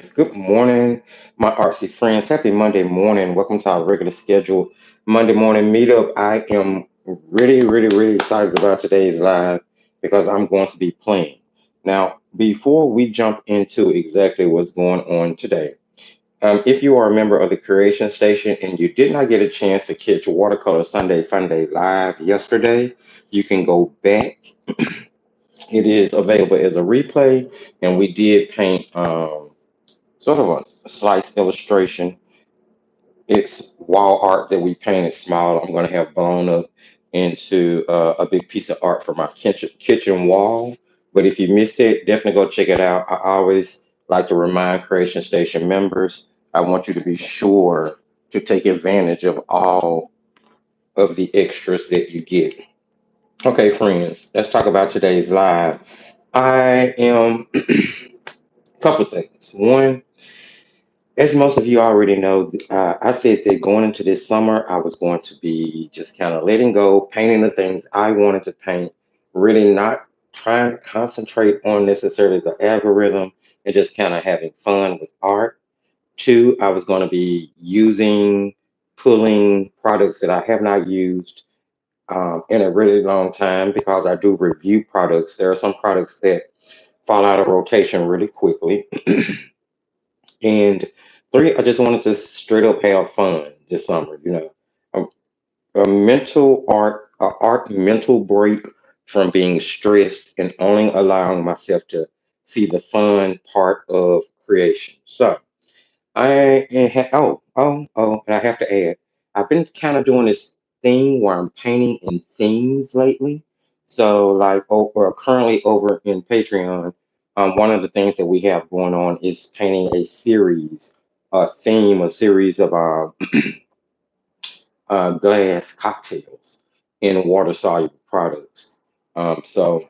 Good morning, my artsy friends. Happy Monday morning. Welcome to our regular scheduled Monday morning meetup. I am really excited about today's live because I'm going to be playing. Now, before we jump into exactly what's going on today, if you are a member of the Creation Station and you did not get a chance to catch Watercolor Sunday Fun Day live yesterday, you can go back. It is available as a replay, and we did paint. Sort of a slice illustration. It's wall art that we painted small. I'm going to have blown up into a big piece of art for my kitchen wall. But if you missed it, definitely go check it out. I always like to remind Creation Station members, I want you to be sure to take advantage of all of the extras that you get. Okay, friends, let's talk about today's live. I am couple things. One, as most of you already know, I said that going into this summer, I was going to be just kind of letting go, painting the things I wanted to paint, really not trying to concentrate on necessarily the algorithm and just kind of having fun with art. Two, I was going to be pulling products that I have not used in a really long time because I do review products. There are some products that fall out of rotation really quickly. And three, I just wanted to straight up have fun this summer, a, a art mental break from being stressed and only allowing myself to see the fun part of creation. So and I have to add, I've been kind of doing this thing where I'm painting in themes lately. So, like, currently over in Patreon, one of the things that we have going on is painting a series of glass cocktails in water soluble products. So,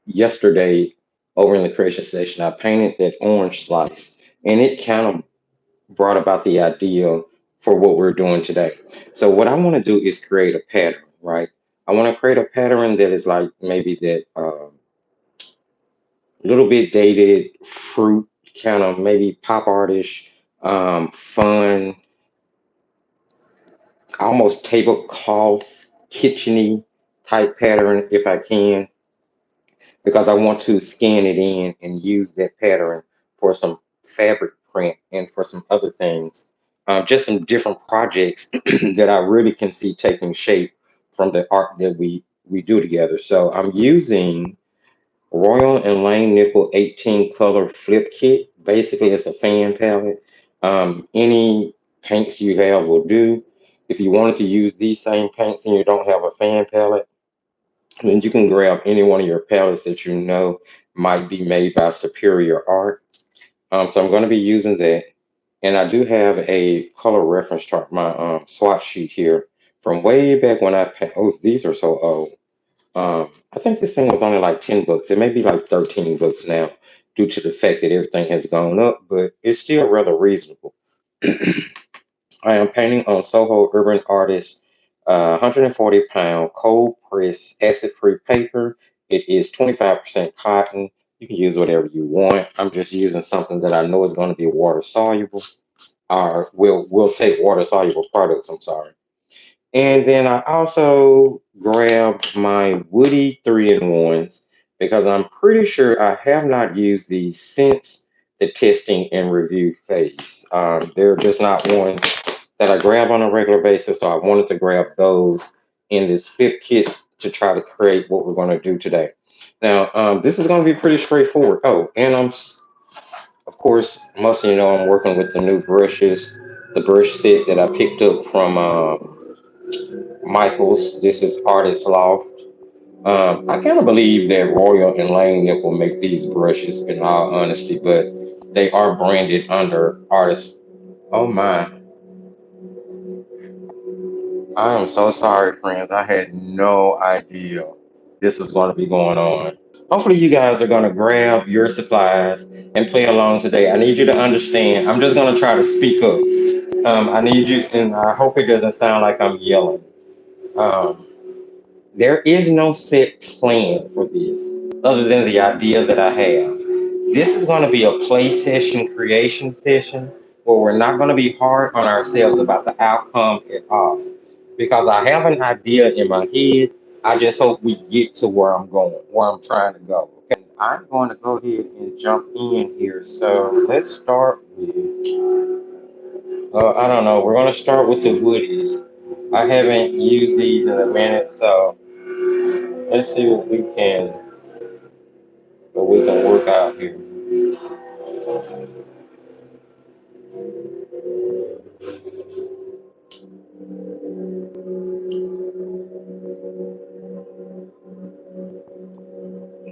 yesterday over in the Creation Station, I painted that orange slice, and it kind of brought about the idea for what we're doing today. So what I want to do is create a pattern, right? I want to create a pattern that is like maybe that little bit dated fruit kind of maybe pop artish, fun, almost tablecloth kitcheny type pattern if I can, because I want to scan it in and use that pattern for some fabric print and for some other things. Just some different projects that I really can see taking shape from the art that we do together. So I'm using Royal and Lane Nickel 18 color flip kit. Basically, it's a fan palette. Any paints you have will do. If you wanted to use these same paints and you don't have a fan palette, then you can grab any one of your palettes that you know might be made by Superior Art. So I'm going to be using that. And I do have a color reference chart, my swatch sheet here from way back when oh, these are so old. I think this thing was only like 10 books. It may be like 13 books now due to the fact that everything has gone up, but it's still rather reasonable. I am painting on Soho Urban Artist 140-pound cold press acid free paper. It is 25% cotton. You can use whatever you want. I'm just using something that I know is going to be water soluble, or will take water soluble products. I'm sorry. And then I also grabbed my Woody 3-in-1s because I'm pretty sure I have not used these since the testing and review phase. They're just not ones that I grab on a regular basis, so I wanted to grab those in this flip kit to try to create what we're going to do today. Now, this is going to be pretty straightforward. Oh, and of course, most of you know I'm working with the new brushes, the brush set that I picked up from Michaels. This is Artist Loft. I kind of believe that Royal and Lane Nickel make these brushes, in all honesty, but they are branded under Artist. Oh my. I am so sorry, friends. I had no idea this was going to be going on. Hopefully, you guys are going to grab your supplies and play along today. I need you to understand. I'm just going to try to speak up. I need you, and I hope it doesn't sound like I'm yelling. Um, there is no set plan for this other than the idea that I have. This is going to be a play session, creation session, where we're not going to be hard on ourselves about the outcome at all. Because I have an idea in my head. I just hope we get to where I'm going, where I'm trying to go. Okay, I'm going to go ahead and jump in here. So let's start with, I don't know, we're going to start with the woodies. I haven't used these in a minute, so let's see what we can work out here.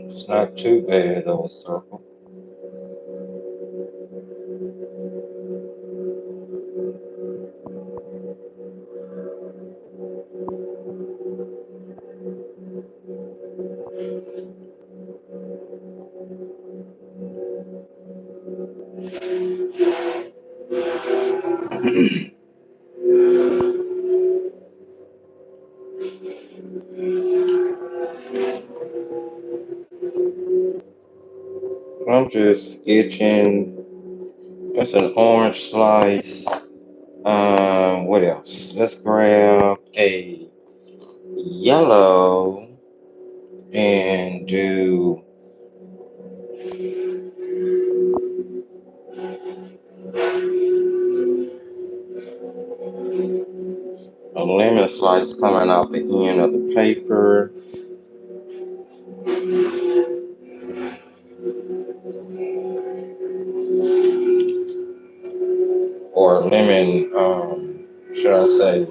It's not too bad of a circle. I'm just sketching. That's an orange slice. What else? Let's grab a yellow and do a lemon slice coming out the end of the paper, or lemon, should I say,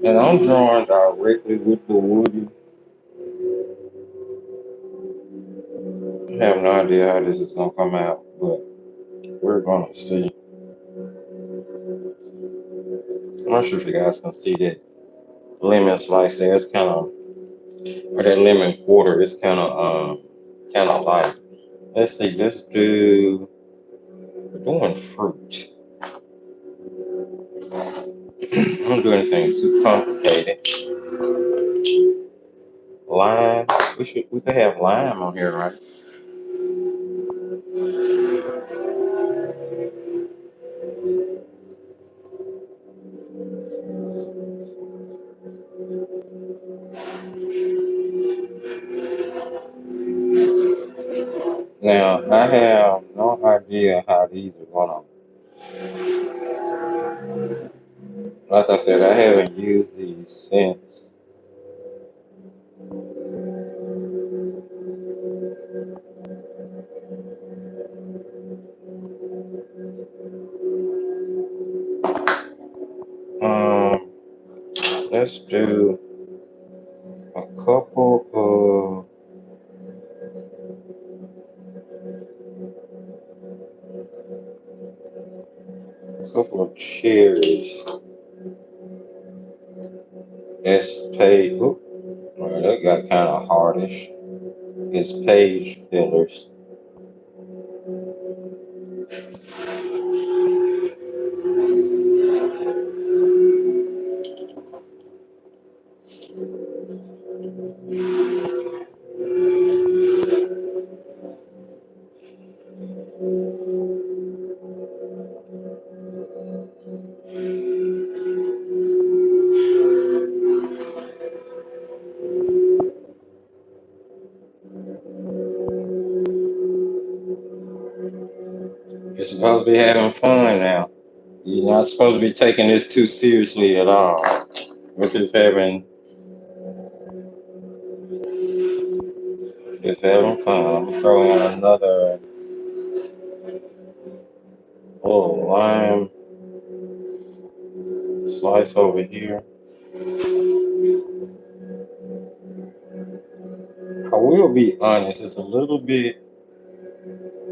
and I'm drawing directly with the woody. I have no idea how this is gonna come out, but we're gonna see. I'm not sure if you guys can see that lemon slice there. It's kind of, or that lemon quarter. It's kind of light. Let's see. Let's do. We're doing fruit. I don't do anything too complicated. Lime. We could have lime on here, right? Now I have no idea how these are gonna. Like I said, I haven't used these since. Um, let's do a couple of cherries. That's page. Oop, well, that got kind of hardish. It's page fillers. You're supposed to be having fun now. You're not supposed to be taking this too seriously at all. We're just having fun. I'm gonna throw in another little lime slice over here. I will be honest, it's a little bit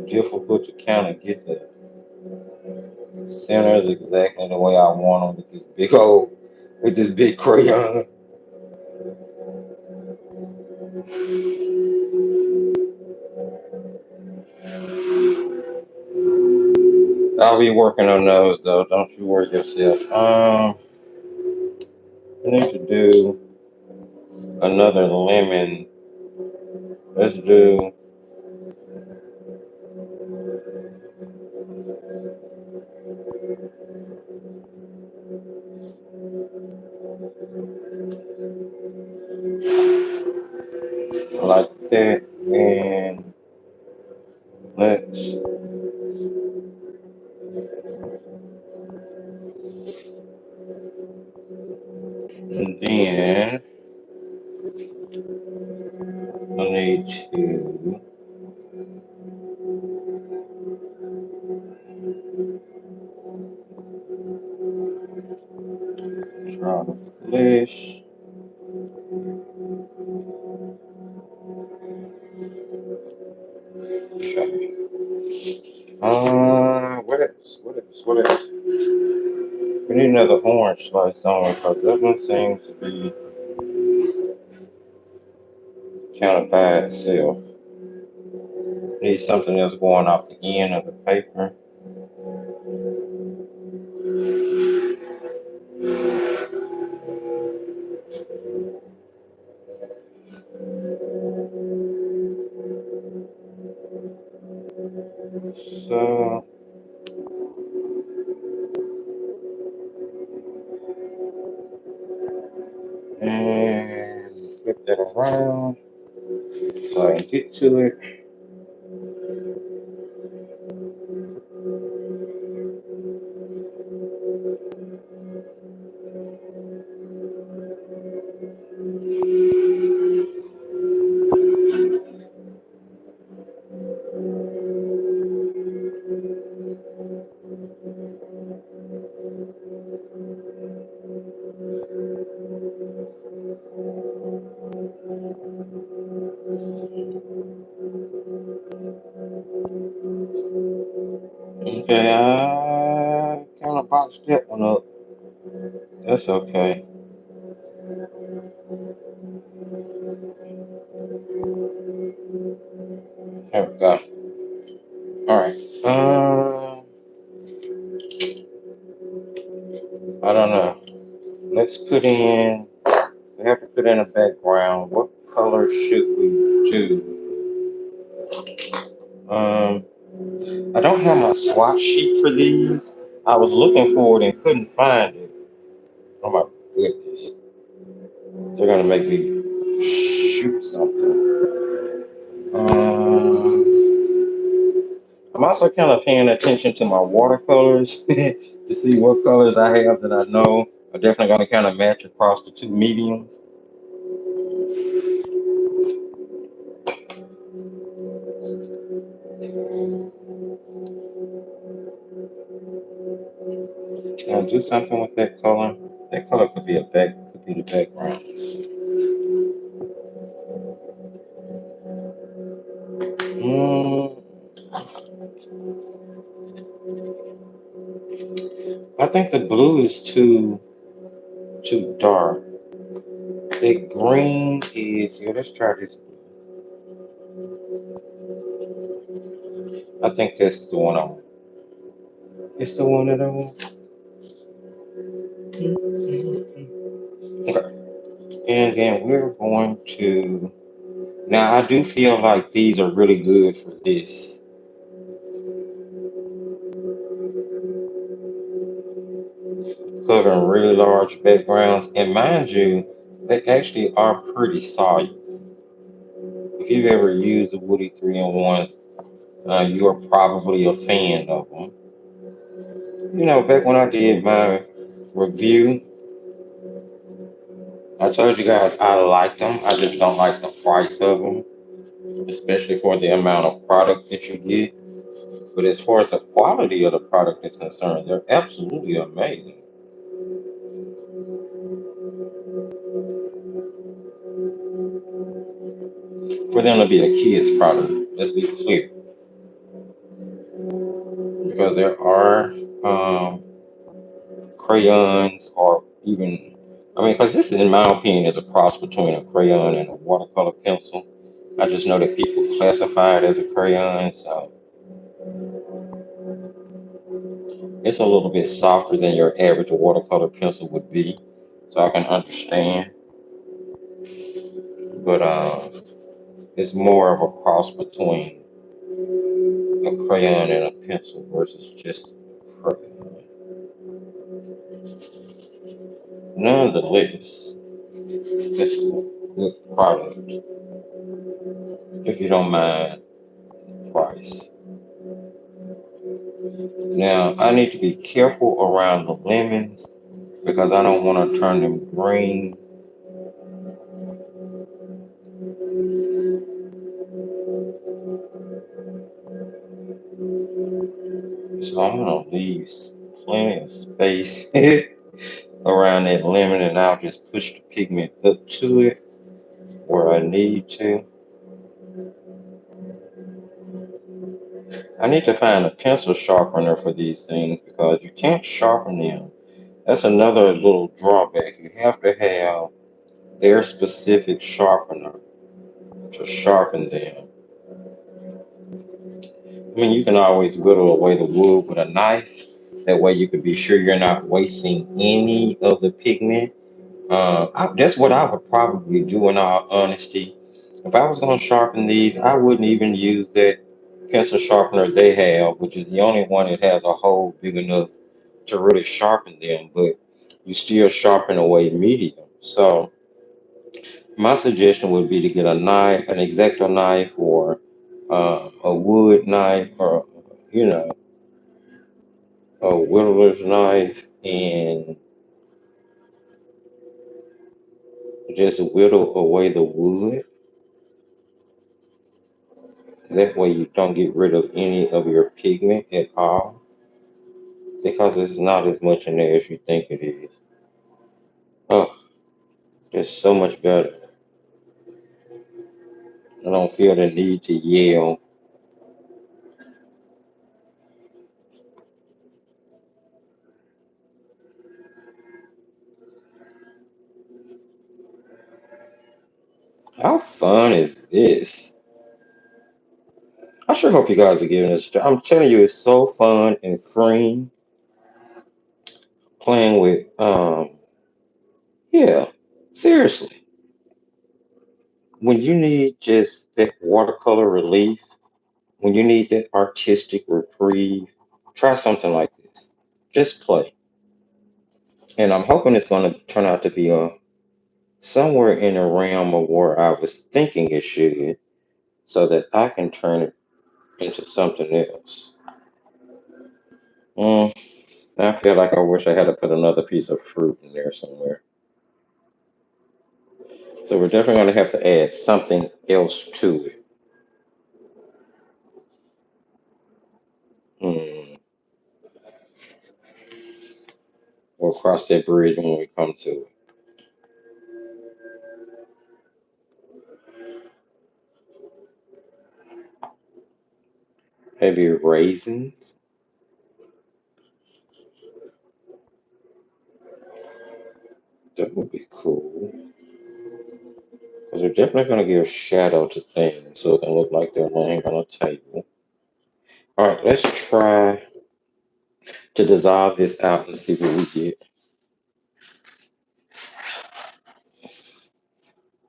difficult to kind of get the centers exactly the way I want them with this big crayon. I'll be working on those though. Don't you worry yourself. I need to do another lemon. Let's do like that, and let's, and then I need to draw the flesh. Okay. What else? What else? What else? We need another orange slice on because that one seems to be kind of by itself. Need something else going off the end of the paper. So, and flip that around so I can get to it. Okay, I kind of boxed that one up. That's okay. There we go. All right. I don't know. Let's put in. We have to put in a background. What color should we do? Um, I don't have my swatch sheet for these. I was looking for it and couldn't find it. Oh my goodness. They're gonna make me shoot something. I'm also kind of paying attention to my watercolors to see what colors I have that I know are definitely gonna kind of match across the two mediums. Can I do something with that color? That color could be could be the background. Mm, I think the blue is too dark. The green is, yeah, let's try this. I think that's the one I want. It's the one that I want. Okay. And then we're going to, now I do feel like these are really good for this. Covering really large backgrounds. And mind you, they actually are pretty solid. If you've ever used the Woody 3-in-1, you're probably a fan of them. You know, back when I did my review, I told you guys I like them. I just don't like the price of them, especially for the amount of product that you get. But as far as the quality of the product is concerned, they're absolutely amazing. For them to be a kid's product, let's be clear, because there are crayons or even, I mean, because this, in my opinion, is a cross between a crayon and a watercolor pencil. I just know that people classify it as a crayon, so it's a little bit softer than your average watercolor pencil would be. so I can understand. But it's more of a cross between a crayon and a pencil versus just crayon. Nonetheless, it's a good product if you don't mind price. Now I need to be careful around the lemons because I don't want to turn them green. So I'm gonna leave plenty of space around that lemon, and I'll just push the pigment up to it where I need to. I need to find a pencil sharpener for these things because you can't sharpen them. That's another little drawback. You have to have their specific sharpener to sharpen them. I mean, you can always whittle away the wood with a knife. That way you can be sure you're not wasting any of the pigment. That's what I would probably do in all honesty. If I was going to sharpen these, I wouldn't even use that pencil sharpener they have, which is the only one that has a hole big enough to really sharpen them, but you still sharpen away medium. So my suggestion would be to get a knife, an X-Acto knife, or a wood knife, or you know, a whittler's knife, and just whittle away the wood. That way you don't get rid of any of your pigment at all because it's not as much in there as you think it is. Oh, it's so much better. I don't feel the need to yell. How fun is this? I sure hope you guys are giving this a try. I'm telling you, it's so fun and freeing playing with, yeah, seriously. When you need just that watercolor relief, when you need that artistic reprieve, try something like this. Just play. And I'm hoping it's going to turn out to be somewhere in the realm of where I was thinking it should, so that I can turn it into something else. Mm, I feel like I wish I had to put another piece of fruit in there somewhere. So we're definitely going to have to add something else to it. Mm, we'll cross that bridge when we come to it. Maybe raisins. That would be cool. Because they're definitely going to give shadow to things so it can look like they're laying on a table. All right, let's try to dissolve this out and see what we get.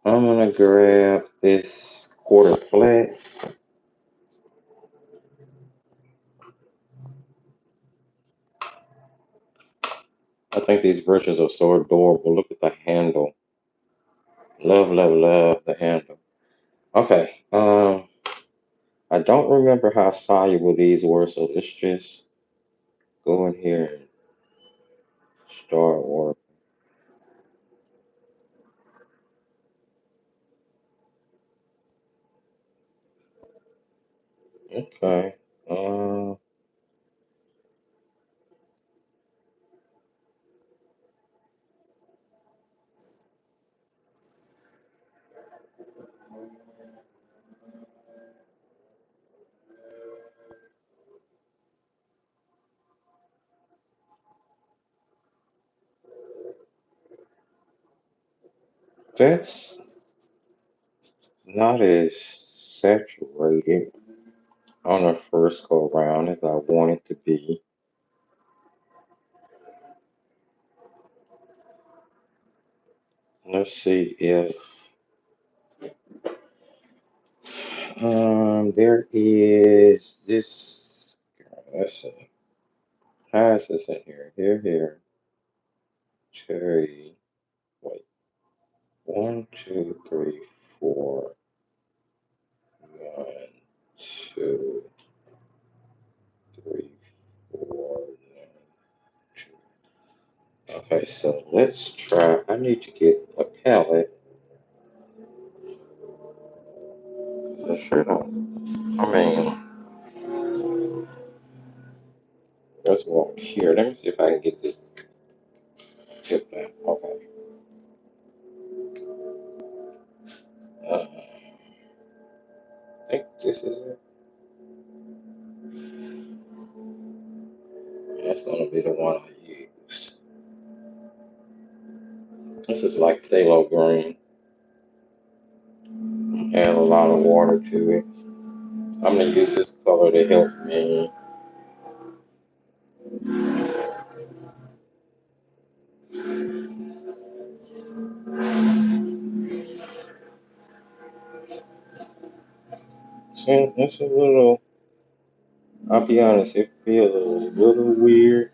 I'm gonna grab this quarter flat. I think these brushes are so adorable. Look at the handle. Love, love, love the handle. Okay. I don't remember how soluble these were, so let's just go in here and start work. Okay. That's not as saturated on the first go round as I want it to be. let's see if there is this. Let's see. How is this in here? Here. Cherry. Wait. One, two, three, four. One, two, three, four. One, two. Okay, so let's try. I need to get a palette. This shirt on. I mean, let's walk here. Let me see if I can get this. Get that. Okay. I think this is it. That's gonna be the one I use. This is like phthalo green. Add a lot of water to it. I'm gonna use this color to help me. See, it's a little. I'll be honest, it feels a little weird.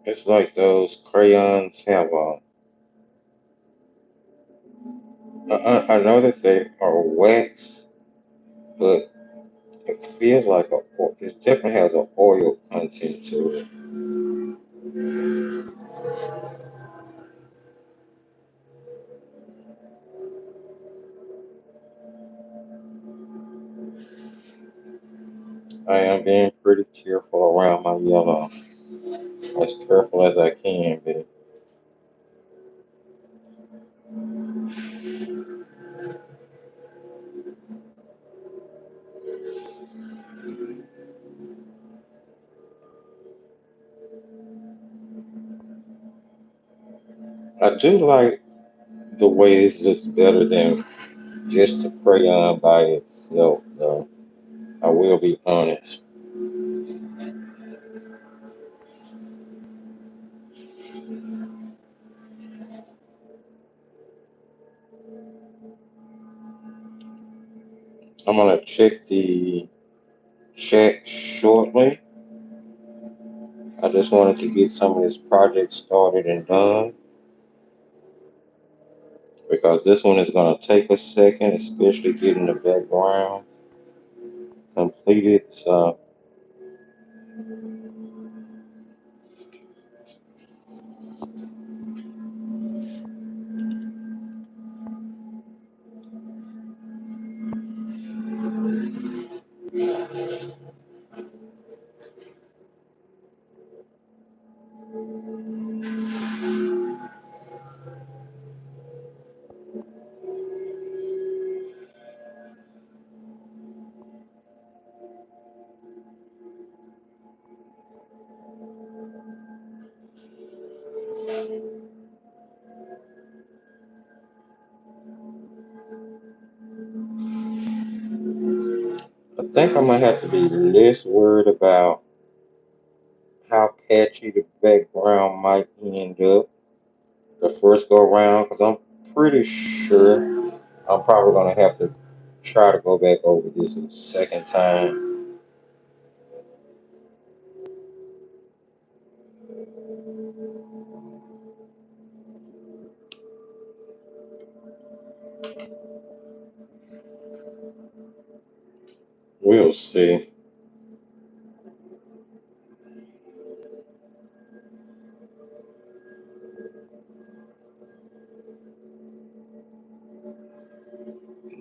It's like those crayons have a. I know that they are wax, but it feels like a. It definitely has an oil content to it. I am being pretty careful around my yellow, as careful as I can be. I do like the way this looks better than just the crayon by itself, though. I will be honest. I'm gonna check the chat shortly. I just wanted to get some of this project started and done because this one is gonna take a second, especially getting the background completed. So I think I might have to be less worried about how patchy the background might end up the first go around because I'm pretty sure I'm probably gonna have to try to go back over this a second time. We'll see.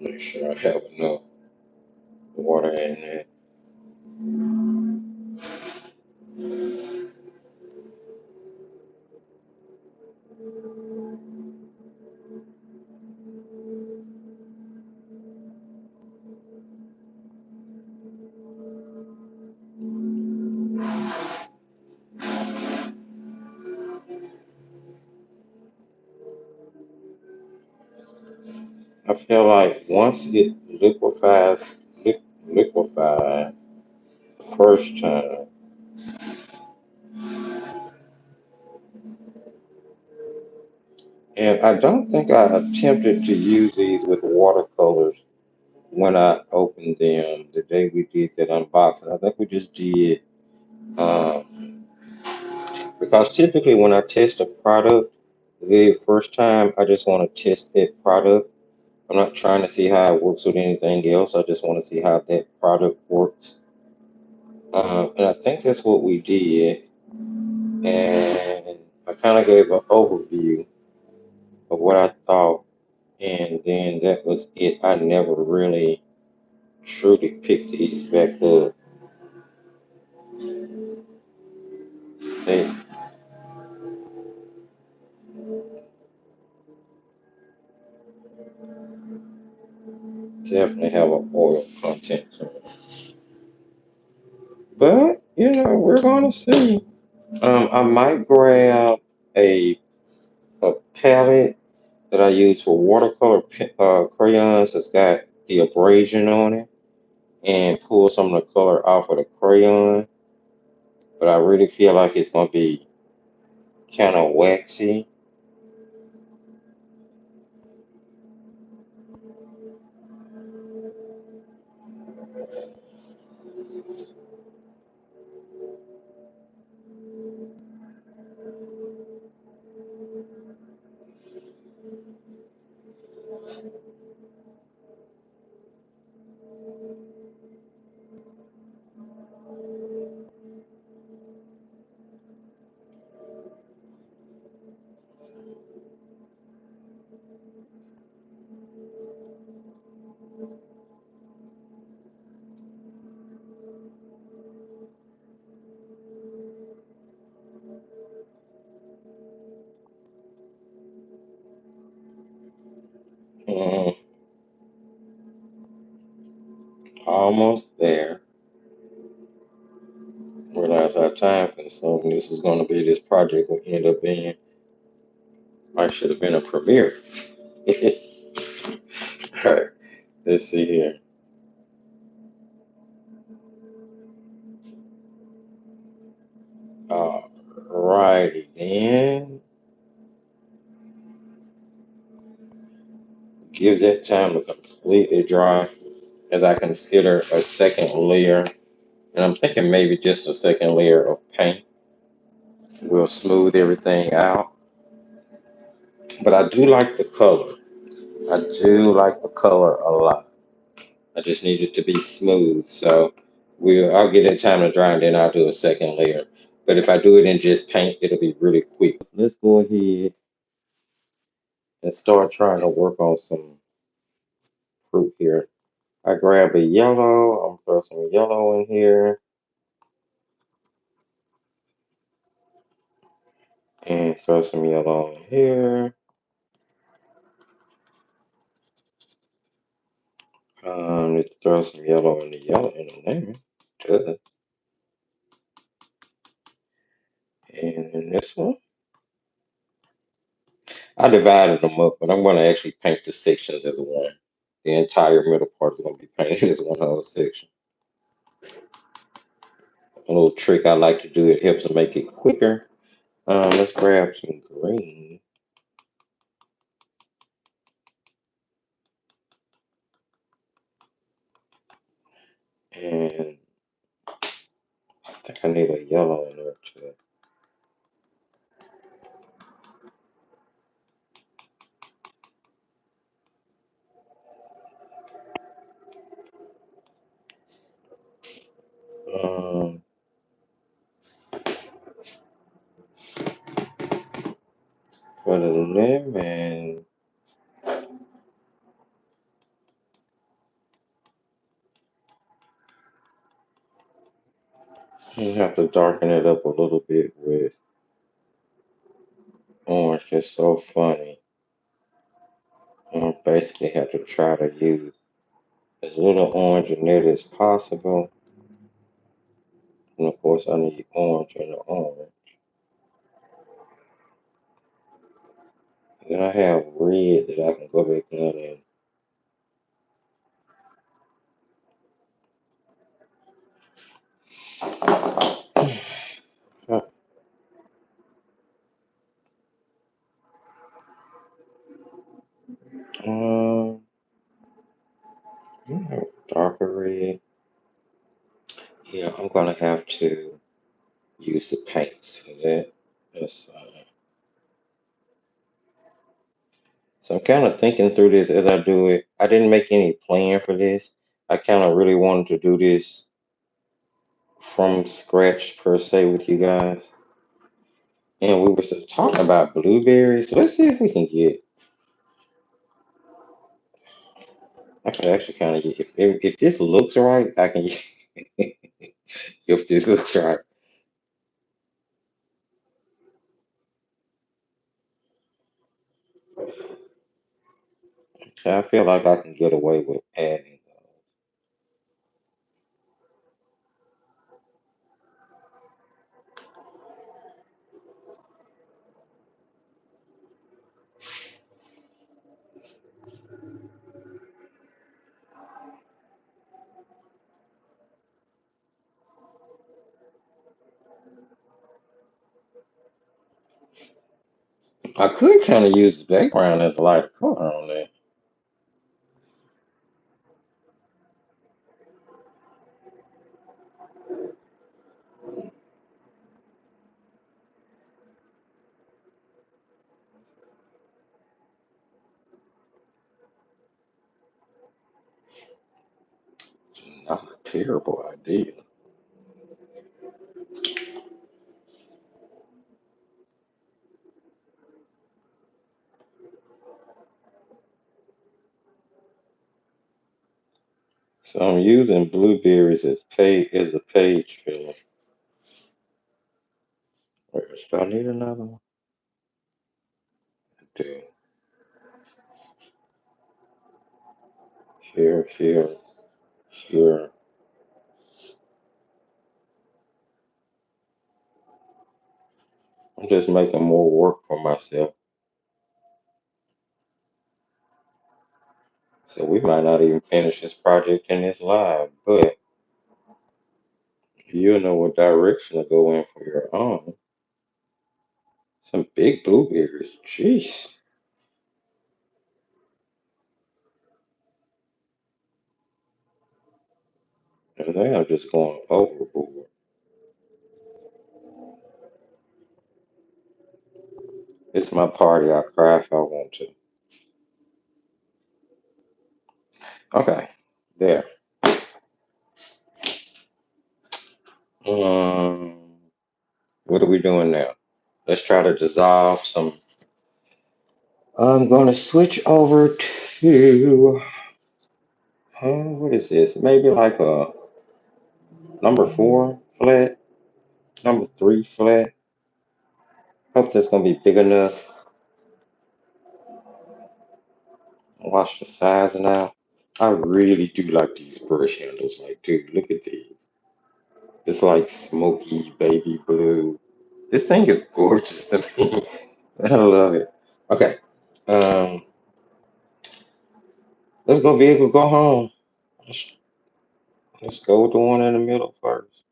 Make sure I have enough water in there. I feel like once it liquefies, liquefies. first time. And I don't think I attempted to use these with watercolors when I opened them the day we did that unboxing. I think we just did because typically when I test a product the very first time, I just want to test that product. I'm not trying to see how it works with anything else. I just want to see how that product works. And I think that's what we did. And I kind of gave an overview of what I thought, and then that was it. I never really truly picked these back up. They definitely have an oil content to it. But, we're going to see. I might grab a, a palette that I use for watercolor crayons that's got the abrasion on it and pull some of the color off of the crayon. But I really feel like it's going to be kind of waxy. Mm, almost there. Realize how time consuming this is going to be. This project will end up being. I should have been a premiere. All right, let's see here. Alrighty then. Give that time to completely dry as I consider a second layer. And I'm thinking maybe just a second layer of paint will smooth everything out. But I do like the color. I do like the color a lot. I just need it to be smooth. So I'll get it time to dry and then I'll do a second layer. But if I do it in just paint, it'll be really quick. Let's go ahead and start trying to work on some fruit here. I grab a yellow. I'm gonna throw some yellow in here and throw some yellow in here. Let's throw some yellow in the lemon. Duh. And in this one, I divided them up, but I'm gonna actually paint the sections as one. The entire middle part is gonna be painted as one whole section. A little trick I like to do, it helps to make it quicker. Let's grab some green. And I think I need a yellow in there too. Um, for the lemon, you have to darken it up a little bit with orange. It's so funny. I basically have to try to use as little orange in it as possible. And of course, I need orange in the orange. Then I have red that I can go back in and Um, darker red. Yeah, I'm gonna have to use the paints for that. That's, so I'm kind of thinking through this as I do it. I didn't make any plan for this. I kind of really wanted to do this from scratch per se with you guys. And we were talking about blueberries. So let's see if we can get. I could actually kind of if this looks right, I can. If this looks right, I feel like I can get away with adding. I could kind of use the background as a lighter color on there. Not a terrible idea. So I'm using blueberries as a page filler. Do I need another one? I do. Here, here. I'm just making more work for myself. So we might not even finish this project in this live, but you'll know what direction to go in for your own. Some big blueberries. Jeez. And they are just going overboard. It's my party. I cry if I want to. Okay. There. Um, what are we doing now? Let's try to dissolve some. I'm going to switch over to, what is this? Maybe like a number 4 flat, number 3 flat. Hope that's going to be big enough. Watch the size now. I really do like these brush handles. Like, dude, look at these. It's like smoky baby blue. This thing is gorgeous to me. I love it. Okay. Um, let's go big or go home. Let's, let's go with the one in the middle first.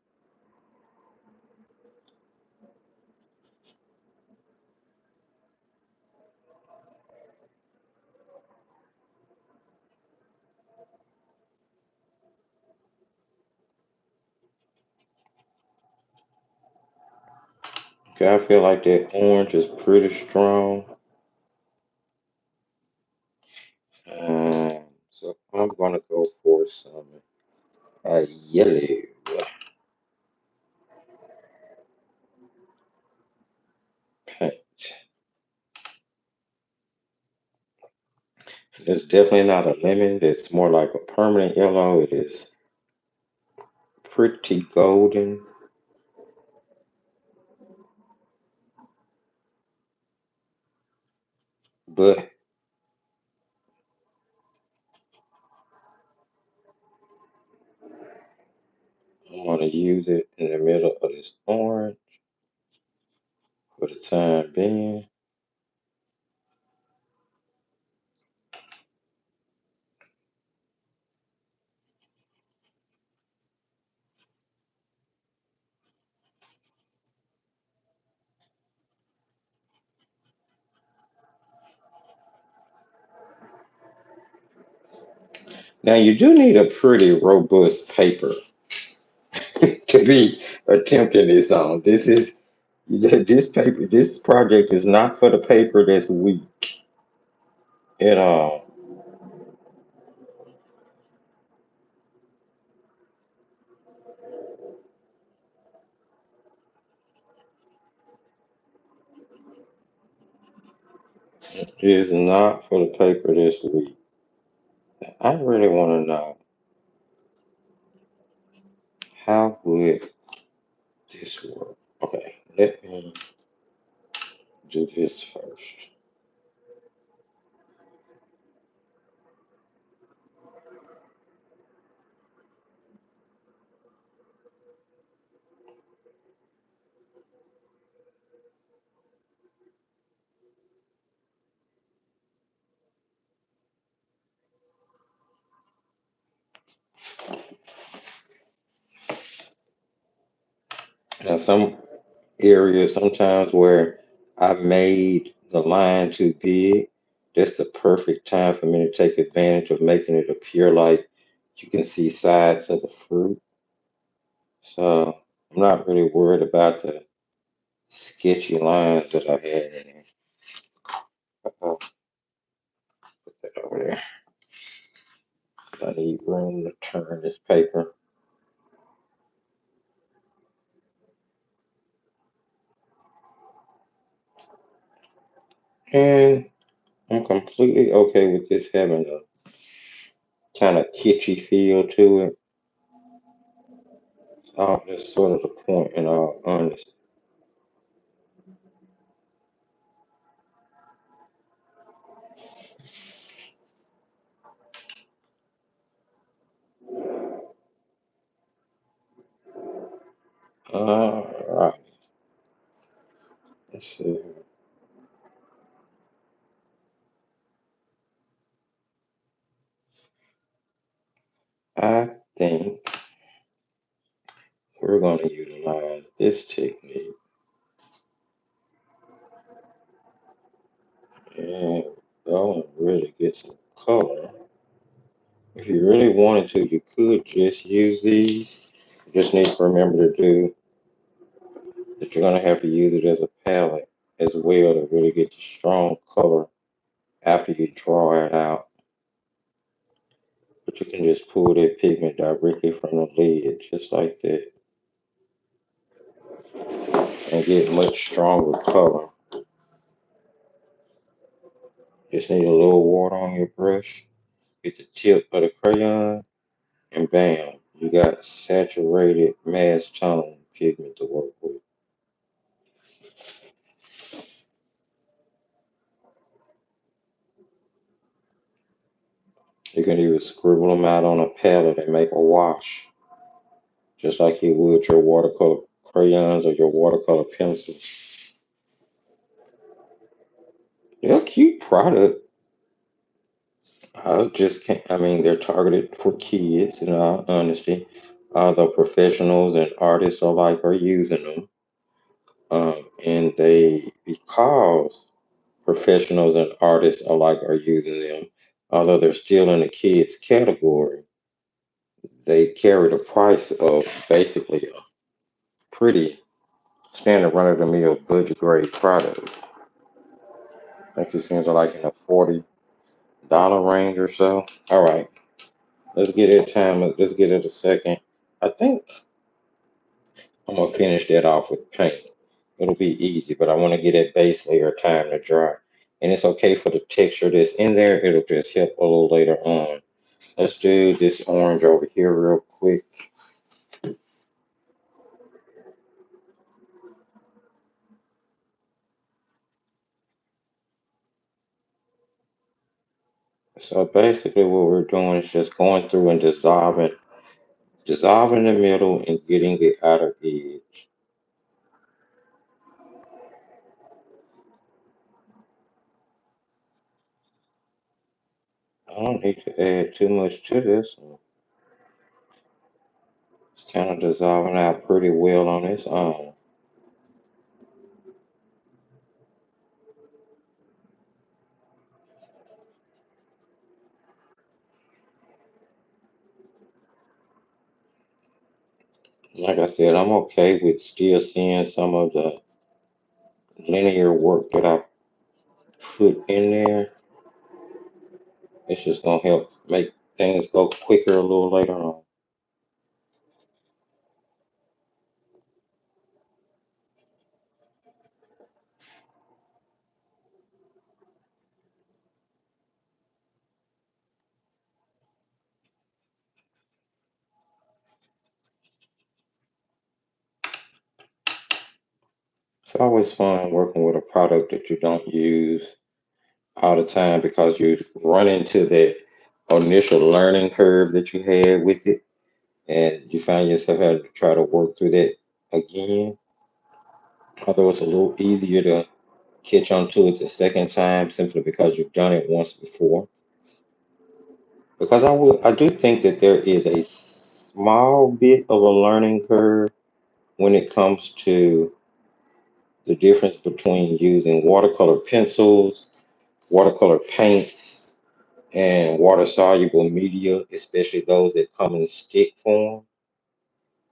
Okay, I feel like that orange is pretty strong. So I'm gonna go for some yellow paint. It's definitely not a lemon. It's more like a permanent yellow. It is pretty golden, but I'm gonna use it in the middle of this orange for the time being. Now you do need a pretty robust paper to be attempting this on. This paper. This project is not for the paper that's weak at all. It is not for the paper that's weak. I really want to know how would this work. Okay, let me do this first. Now, some areas sometimes where I made the line too big, that's the perfect time for me to take advantage of making it appear like you can see sides of the fruit. So I'm not really worried about the sketchy lines that I had in there. I'll put that over there. I need room to turn this paper. And I'm completely okay with this having a kind of kitschy feel to it. That's sort of the point in all honesty. Alright, let's see. I think we're going to utilize this technique and go and really get some color. If you really wanted to, you could just use these. You just need to remember to do that you're going to have to use it as a palette as well to really get the strong color after you draw it out. But you can just pull that pigment directly from the lid just like that and get much stronger color. Just need a little water on your brush, get the tip of the crayon, and bam, you got saturated mass tone pigment to work with. You can even scribble them out on a palette and make a wash, just like you would your watercolor crayons or your watercolor pencils. They're a cute product. I just can't, I mean, they're targeted for kids, in all honesty. The professionals and artists alike are using them. And because professionals and artists alike are using them, although they're still in the kids category, they carry the price of basically a pretty standard run of the mill budget grade product. I think these things are like in the $40 range or so. All right, let's get it time. Let's get it a second. I think I'm gonna finish that off with paint. It'll be easy, but I want to get that base layer time to dry. And it's okay for the texture that's in there. It'll just help a little later on. Let's do this orange over here real quick. So basically what we're doing is just going through and dissolving the middle and getting the outer edge. I don't need to add too much to this. It's kind of dissolving out pretty well on its own. Like I said, I'm okay with still seeing some of the linear work that I put in there. It's just gonna help make things go quicker a little later on. It's always fun working with a product that you don't use all the time because you run into that initial learning curve that you had with it, and you find yourself having to try to work through that again. Although it's a little easier to catch on to it the second time simply because you've done it once before. Because I do think that there is a small bit of a learning curve when it comes to the difference between using watercolor pencils, watercolor paints, and water soluble media, especially those that come in stick form.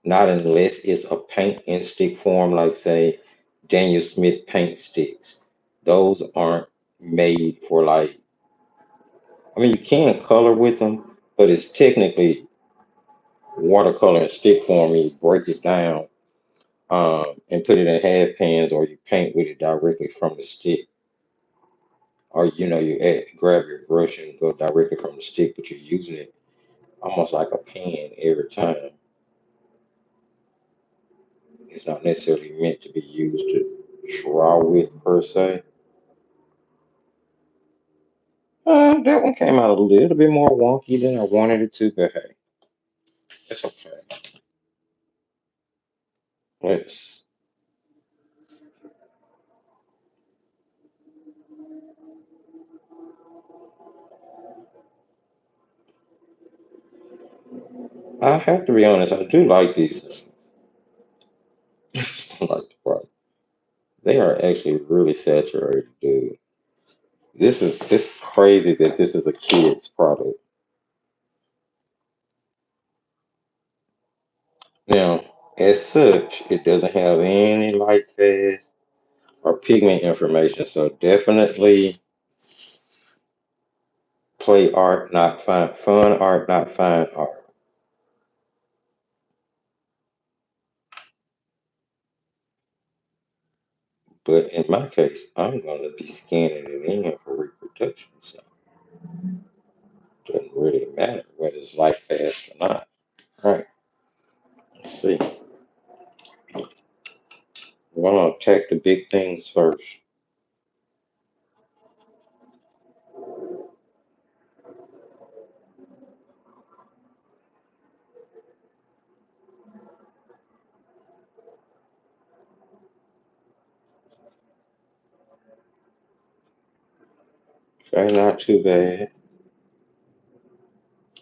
Not unless it's a paint in stick form, like say Daniel Smith paint sticks. Those aren't made for like, I mean, you can color with them, but it's technically watercolor in stick form. And you break it down and put it in half pans, or you paint with it directly from the stick, or you grab your brush and go directly from the stick, but you're using it almost like a pen every time. It's not necessarily meant to be used to draw with per se. That one came out a little bit more wonky than I wanted it to, but hey, it's okay. Let's. I have to be honest. I do like these things. I just don't like the price. They are actually really saturated, dude. This crazy that this is a kid's product. Now, as such, it doesn't have any light fast or pigment information, so definitely play art, not fun art, not fine art. But in my case, I'm gonna be scanning it in for reproduction, so it doesn't really matter whether it's light fast or not. All right, let's see. We're gonna attack the big things first. Okay, not too bad.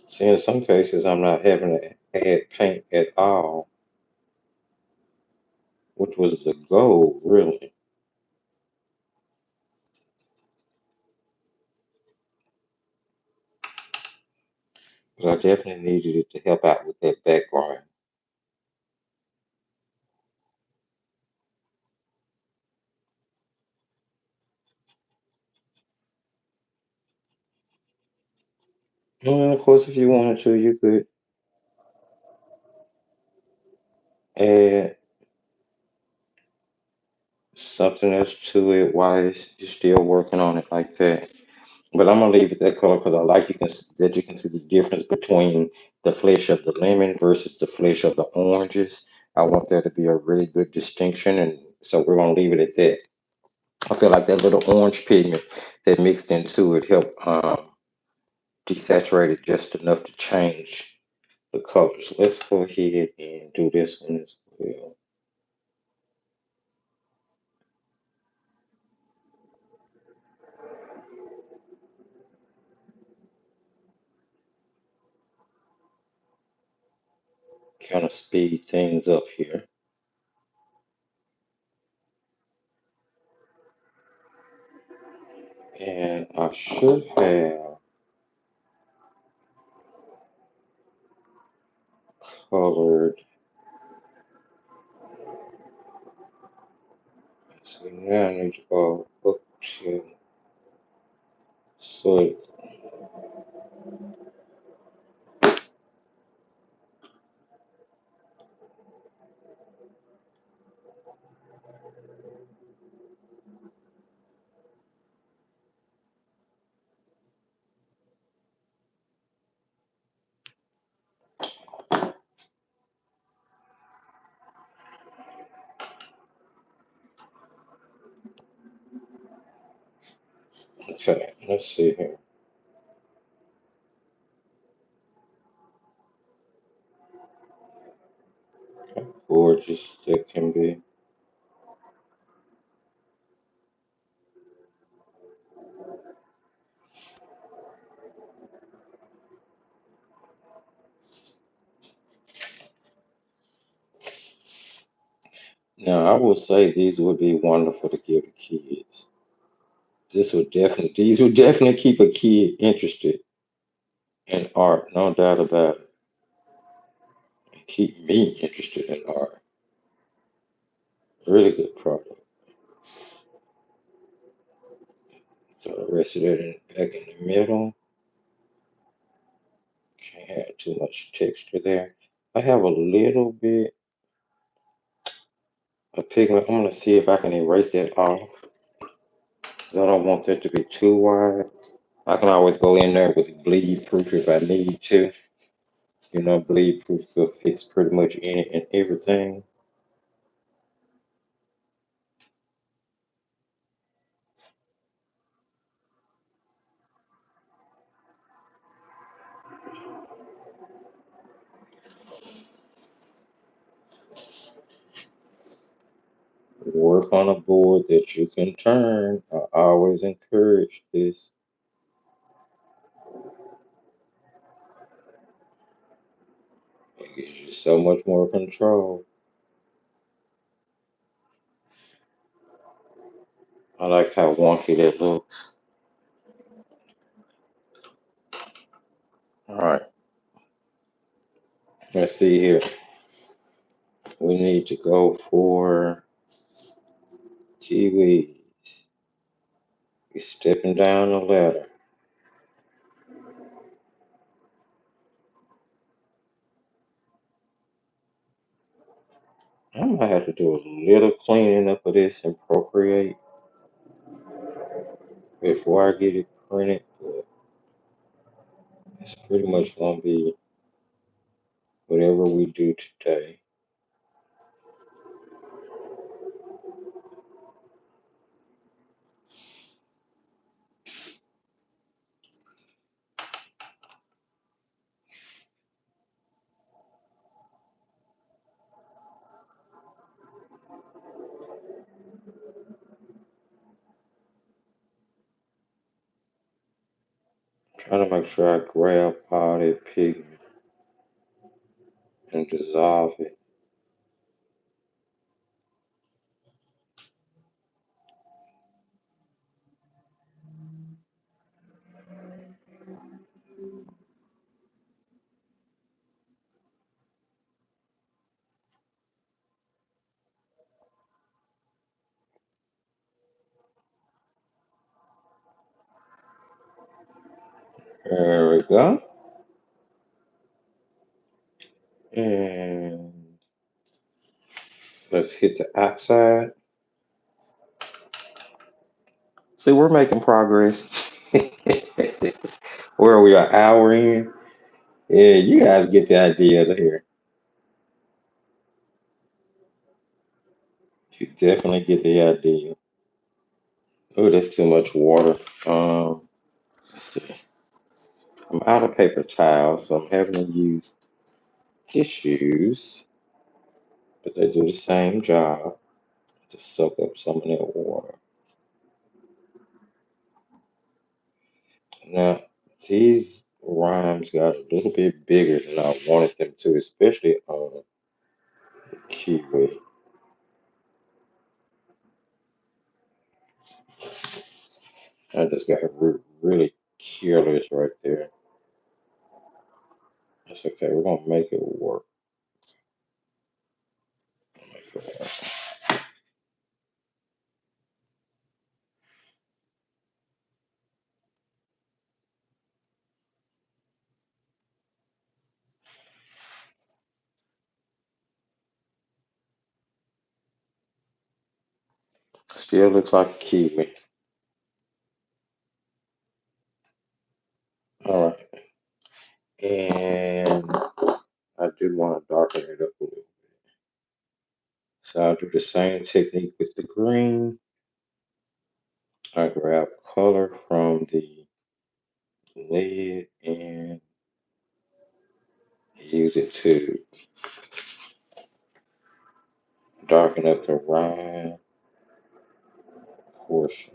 See, in some cases, I'm not having to add paint at all, which was the goal, really. But I definitely needed it to help out with that background. And of course, if you wanted to, you could add something else to it while you're still working on it like that. But I'm gonna leave it that color because I like that you can see the difference between the flesh of the lemon versus the flesh of the oranges. I want there to be a really good distinction, and so we're gonna leave it at that. I feel like that little orange pigment that mixed into it helped desaturate it just enough to change the colors. Let's go ahead and do this one as well. Kind of speed things up here. And I should have colored So now I need to go up to so okay, let's see here. How gorgeous that can be. Now I will say these would be wonderful to give to kids. These would definitely keep a kid interested in art, no doubt about it. And keep me interested in art. Really good product. So the rest of it back in the middle. Can't have too much texture there. I have a little bit of pigment. I'm gonna see if I can erase that off. 'Cause I don't want that to be too wide. I can always go in there with bleed proof if I need to. You know, bleed proof will fix pretty much any and everything. Work on a board that you can turn. I always encourage this. It gives you so much more control. I like how wonky that looks. All right, let's see here. We need to go for Kiwi. You're stepping down the ladder. I might have to do a little cleaning up of this and Procreate before I get it printed, but it's pretty much gonna be whatever we do today. Trying to make sure I grab all that pigment and dissolve it. There we go. And let's hit the outside. See, we're making progress. Where are we? An hour in? Yeah, you guys get the idea here. You definitely get the idea. Oh, that's too much water. Let's see. I'm out of paper towels, so I'm having to use tissues, but they do the same job to soak up some of that water. Now, these rhymes got a little bit bigger than I wanted them to, especially on the kiwi. I just got really careless right there. That's okay. We're gonna make it work. Make it work. Still looks like a kiwi. All right. And I do want to darken it up a little. So I'll do the same technique with the green. I grab color from the lid and use it to darken up the rind portion.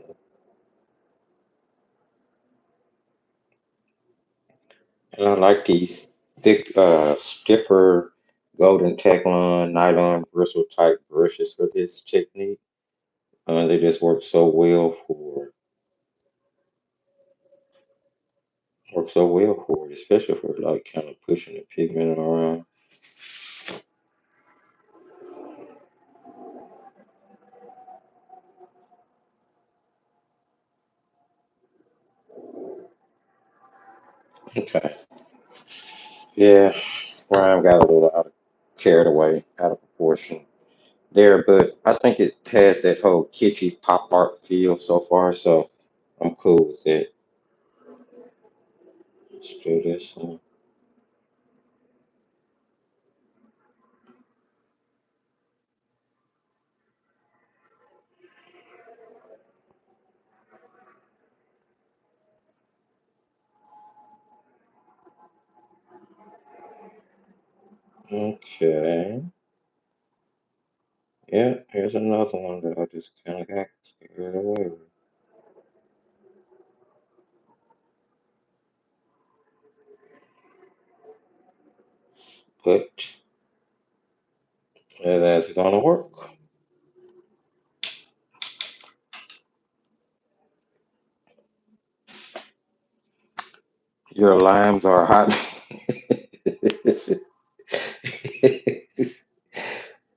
And I like these thick, stiffer golden Teflon nylon bristle type brushes for this technique. They just work so well for it, especially for like kind of pushing the pigment around. Okay. Yeah, Ryan got a little carried away, out of proportion there, but I think it has that whole kitschy pop art feel so far, so I'm cool with it. Let's do this one. Okay. Yeah, here's another one that I just kind of got carried away with. But that's gonna work. Your limes are hot.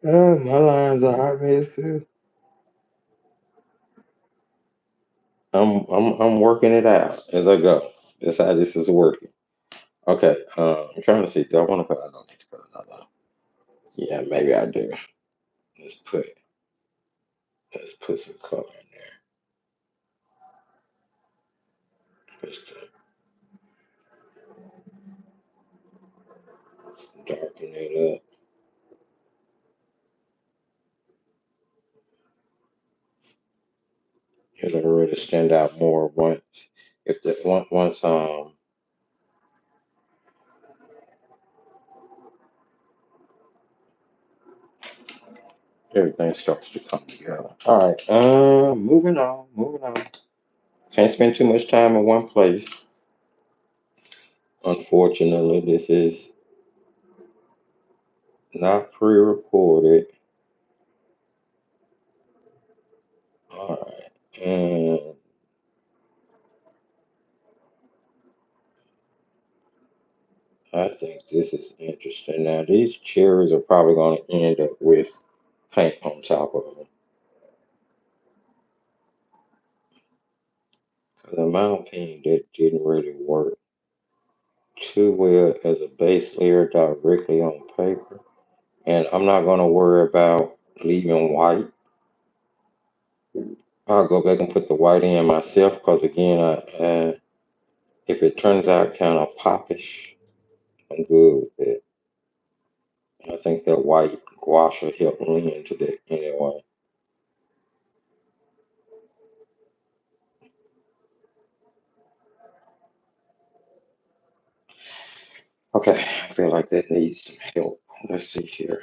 Oh, my limes are hot mess too. I'm working it out as I go. That's how this is working. Okay, I'm trying to see. Do I want to put? I don't need to put another. Yeah, maybe I do. Let's put let's put some color in there. Just to darken it up. It'll really stand out more once if the once everything starts to come together. All right, moving on. Can't spend too much time in one place. Unfortunately, this is not pre-recorded. All right, and I think this is interesting. Now, these cherries are probably going to end up with paint on top of them. Because in my opinion, that didn't really work too well as a base layer directly on paper. And I'm not going to worry about leaving white. I'll go back and put the white in myself because, again, if it turns out kind of popish, I'm good with it. I think that white gouache will help lend to that anyway. Okay, I feel like that needs some help. Let's see here.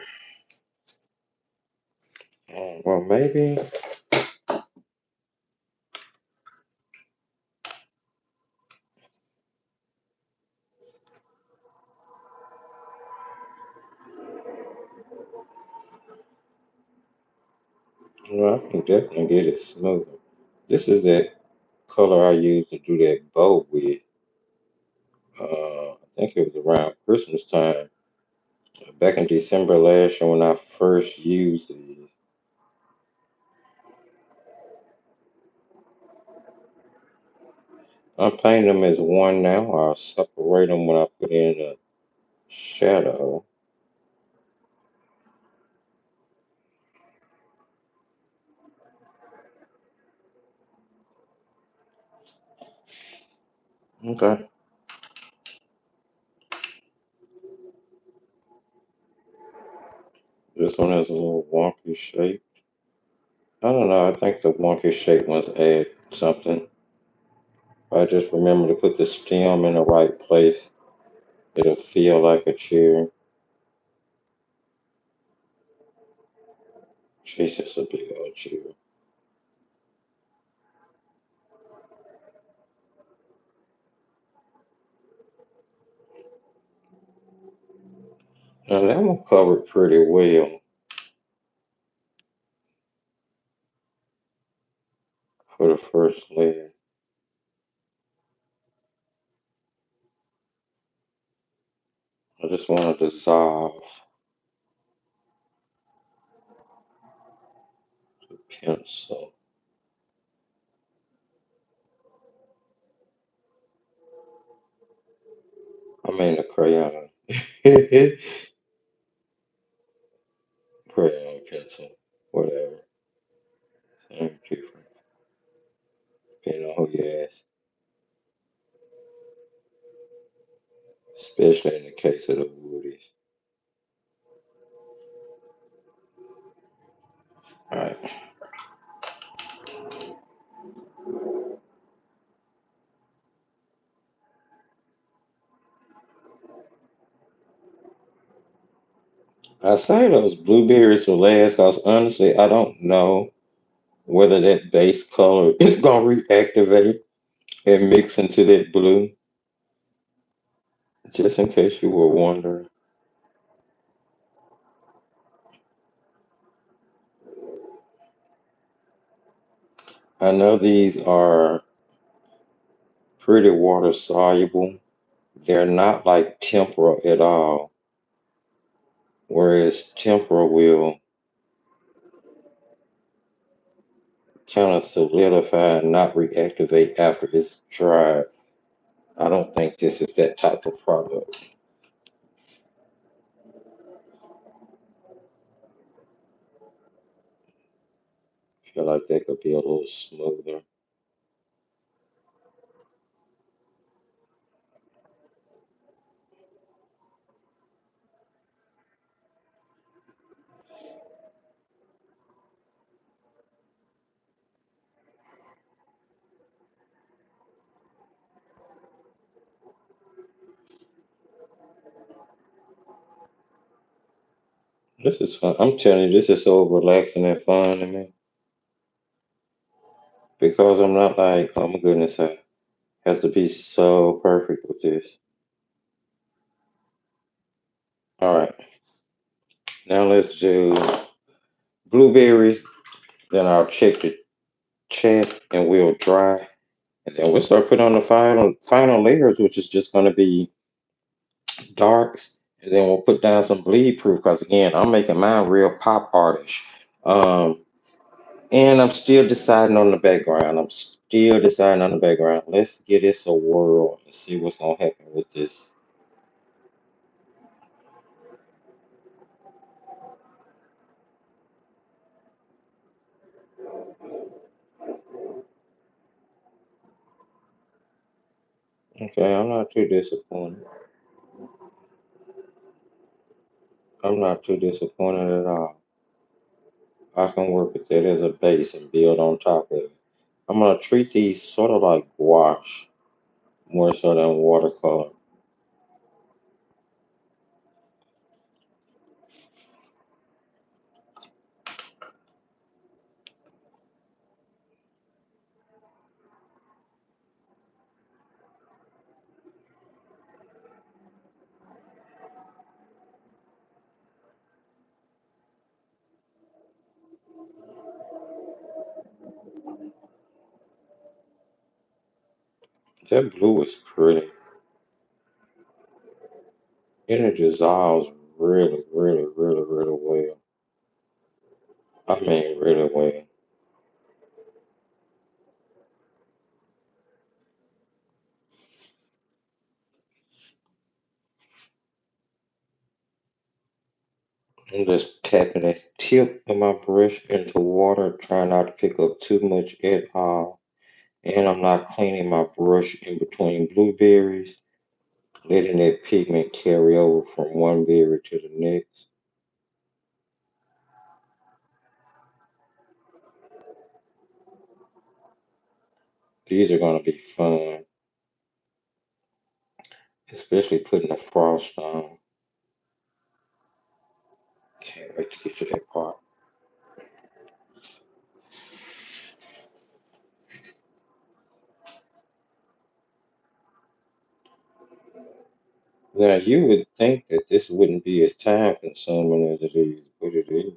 Well, maybe. Well, I can definitely get it smoother. This is that color I used to do that bow with. I think it was around Christmas time, back in December last year when I first used these. I'm painting them as one now. I'll separate them when I put in a shadow. Okay. This one has a little wonky shape. I don't know. I think the wonky shape ones add something. I just remember to put the stem in the right place. It'll feel like a chair. Jesus, a big old chair. Now that one covered pretty well for the first layer. I just want to dissolve the pencil. I mean the crayon. Crayon pencil. Whatever. Same difference. Depending on who you ask. Especially in the case of the woodies. Alright. I say those blueberries will last because honestly, I don't know whether that base color is going to reactivate and mix into that blue. Just in case you were wondering. I know these are pretty water soluble. They're not like tempera at all, whereas tempera will kind of solidify and not reactivate after it's dried. I don't think this is that type of product. I feel like they could be a little smoother. This is fun. I'm telling you, this is so relaxing and fun to me because I'm not like, oh my goodness, I have to be so perfect with this. All right, now let's do blueberries. Then I'll check the chat and we'll dry. And then we'll start putting on the final layers, which is just going to be darks. And then we'll put down some bleed proof because again, I'm making mine real pop artish. Um, and I'm still deciding on the background. I'm still deciding on the background. Let's give this a whirl and see what's going to happen with this. Okay, I'm not too disappointed. I'm not too disappointed at all. I can work with that as a base and build on top of it. I'm going to treat these sort of like gouache more so than watercolor. That blue is pretty. And it dissolves really, really, really, really well. I mean, really well. I'm just tapping the tip of my brush into water, trying not to pick up too much at all. And I'm not cleaning my brush in between blueberries, letting that pigment carry over from one berry to the next. These are going to be fun, especially putting a frost on. Can't wait to get to that part. Now, you would think that this wouldn't be as time consuming as it is, but it is.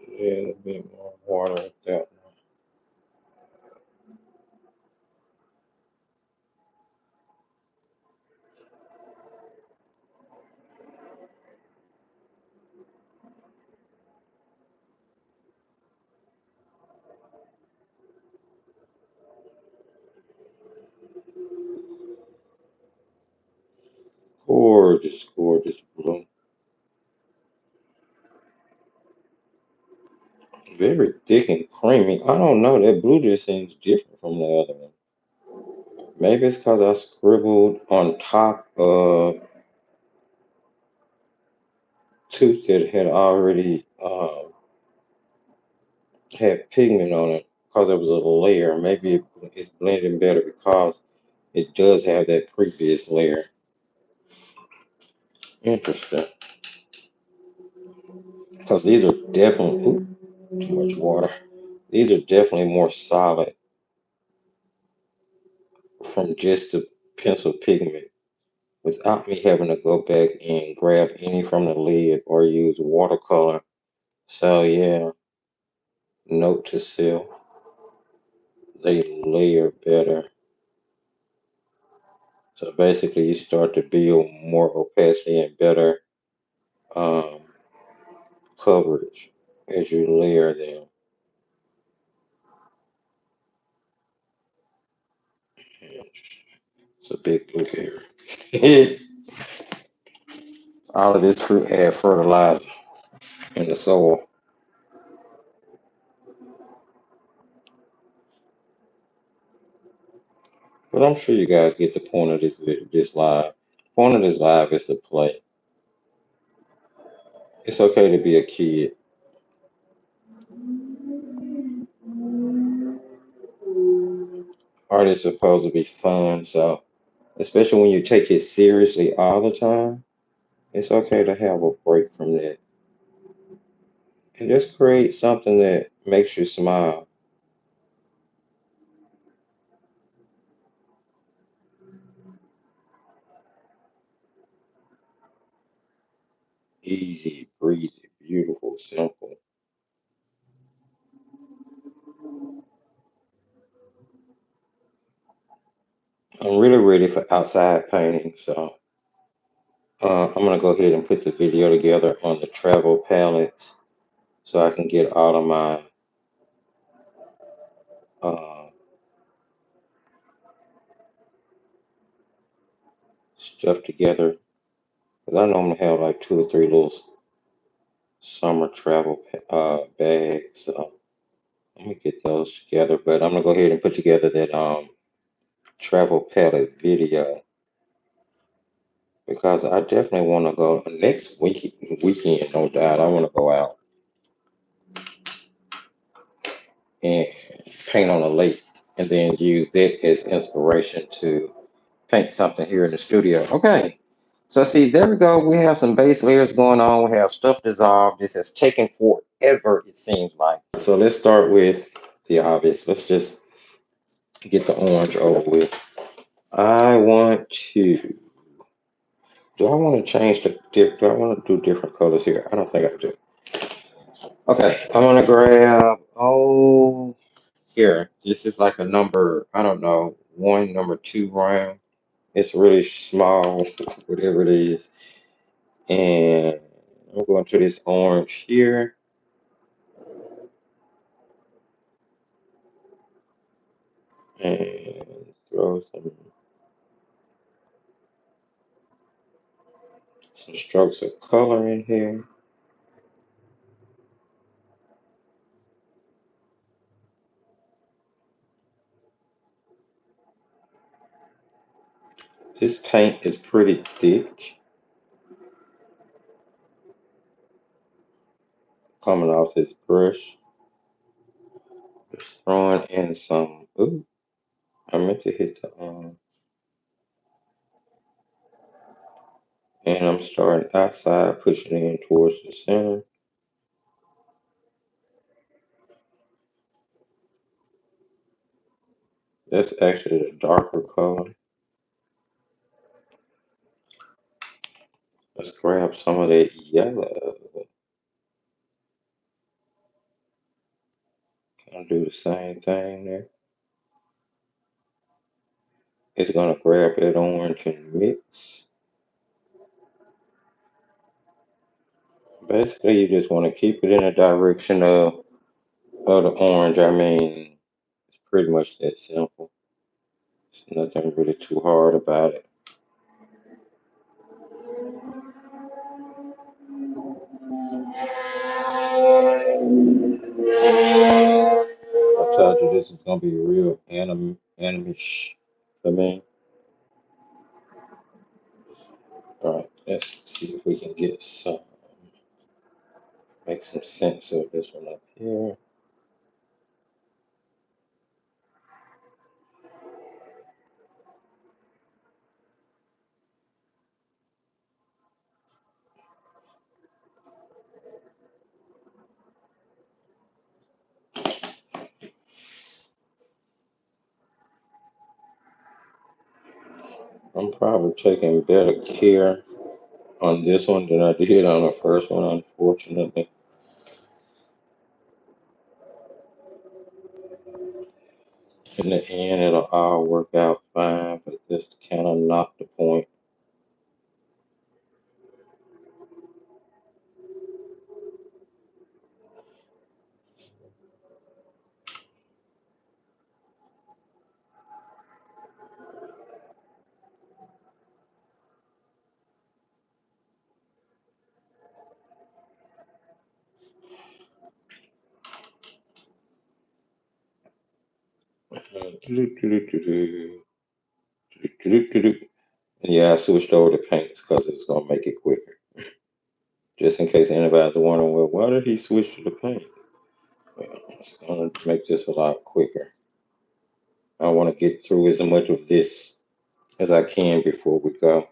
Yeah, a bit more water at that one. Gorgeous, gorgeous blue. Very thick and creamy. I don't know. That blue just seems different from the other one. Maybe it's because I scribbled on top of tooth that had already had pigment on it because it was a layer. Maybe it's blending better because it does have that previous layer. Interesting. Because these are definitely, ooh, too much water. These are definitely more solid from just the pencil pigment without me having to go back and grab any from the lid or use watercolor. So yeah, note to self, they layer better. So basically you start to build more opacity and better um, coverage as you layer them. It's a big blueberry. All of this fruit add fertilizer in the soil. But I'm sure you guys get the point of this live. Point of this live is to play. It's okay to be a kid. Art is supposed to be fun, so especially when you take it seriously all the time, it's okay to have a break from that and just create something that makes you smile. Easy, breezy, beautiful, simple. I'm really ready for outside painting, so I'm gonna go ahead and put the video together on the travel palettes so I can get all of my uh, stuff together. Cause I normally have like two or three little summer travel bags. So let me get those together. But I'm gonna go ahead and put together that travel palette video because I definitely want to go next weekend. No doubt, I want to go out and paint on a lake, and then use that as inspiration to paint something here in the studio. Okay. So see, there we go. We have some base layers going on. We have stuff dissolved. This has taken forever, it seems like. So let's start with the obvious. Let's just get the orange over with. I want to. Do I want to change the? Do I want to do different colors here? I don't think I do. Okay, I'm gonna grab. Oh, here. This is like a number. I don't know. One, number two round. It's really small, whatever it is. And I'm going to this orange here and throw some Some strokes of color in here. This paint is pretty thick coming off this brush. Just throwing in some, ooh, I meant to hit the, and I'm starting outside, pushing in towards the center. That's actually the darker color. Let's grab some of that yellow. I'll do the same thing there. It's gonna grab that orange and mix. Basically, you just want to keep it in the direction of the orange. I mean, it's pretty much that simple. There's nothing really too hard about it. I told you this is gonna be real animish for me. All right, let's see if we can get some, make some sense of this one up here. I'm probably taking better care on this one than I did on the first one, unfortunately. In the end, it'll all work out fine, but just kind of not the point. Yeah, I switched over to paints because it's gonna make it quicker. Just in case anybody's wondering, well, why did he switch to the paint? Well, it's gonna make this a lot quicker. I want to get through as much of this as I can before we go.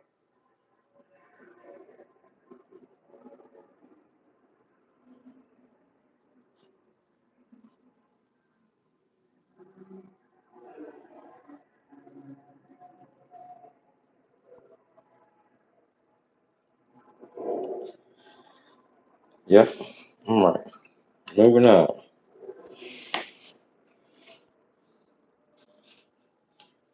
Yep. All right. Moving on.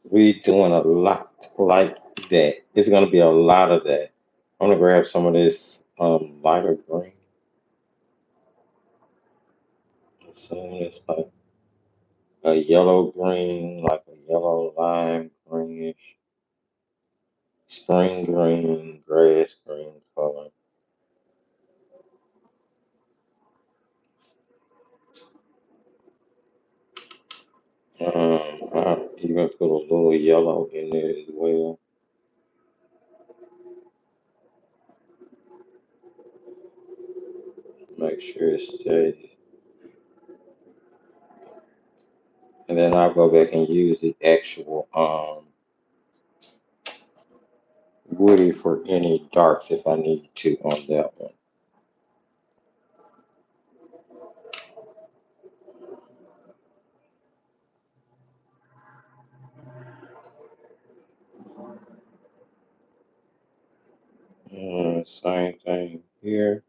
We doing a lot like that. It's gonna be a lot of that. I'm gonna grab some of this lighter green. Some of this like a yellow green, like a yellow lime greenish, spring green, grass green color. I even put a little yellow in there as well. Make sure it stays. And then I'll go back and use the actual woody for any darks if I need to on that one. Same thing here.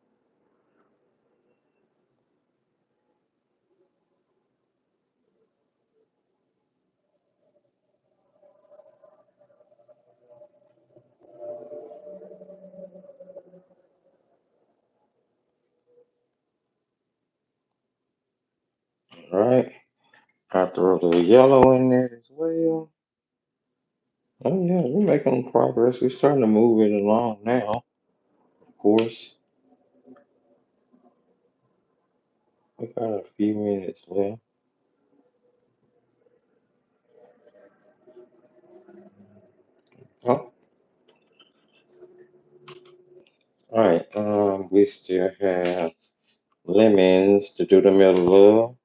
All right. I throw a little yellow in there as well. Oh yeah, we're making progress. We're starting to move it along now. course. We got a few minutes left. Oh, all right. We still have lemons to do the middle of.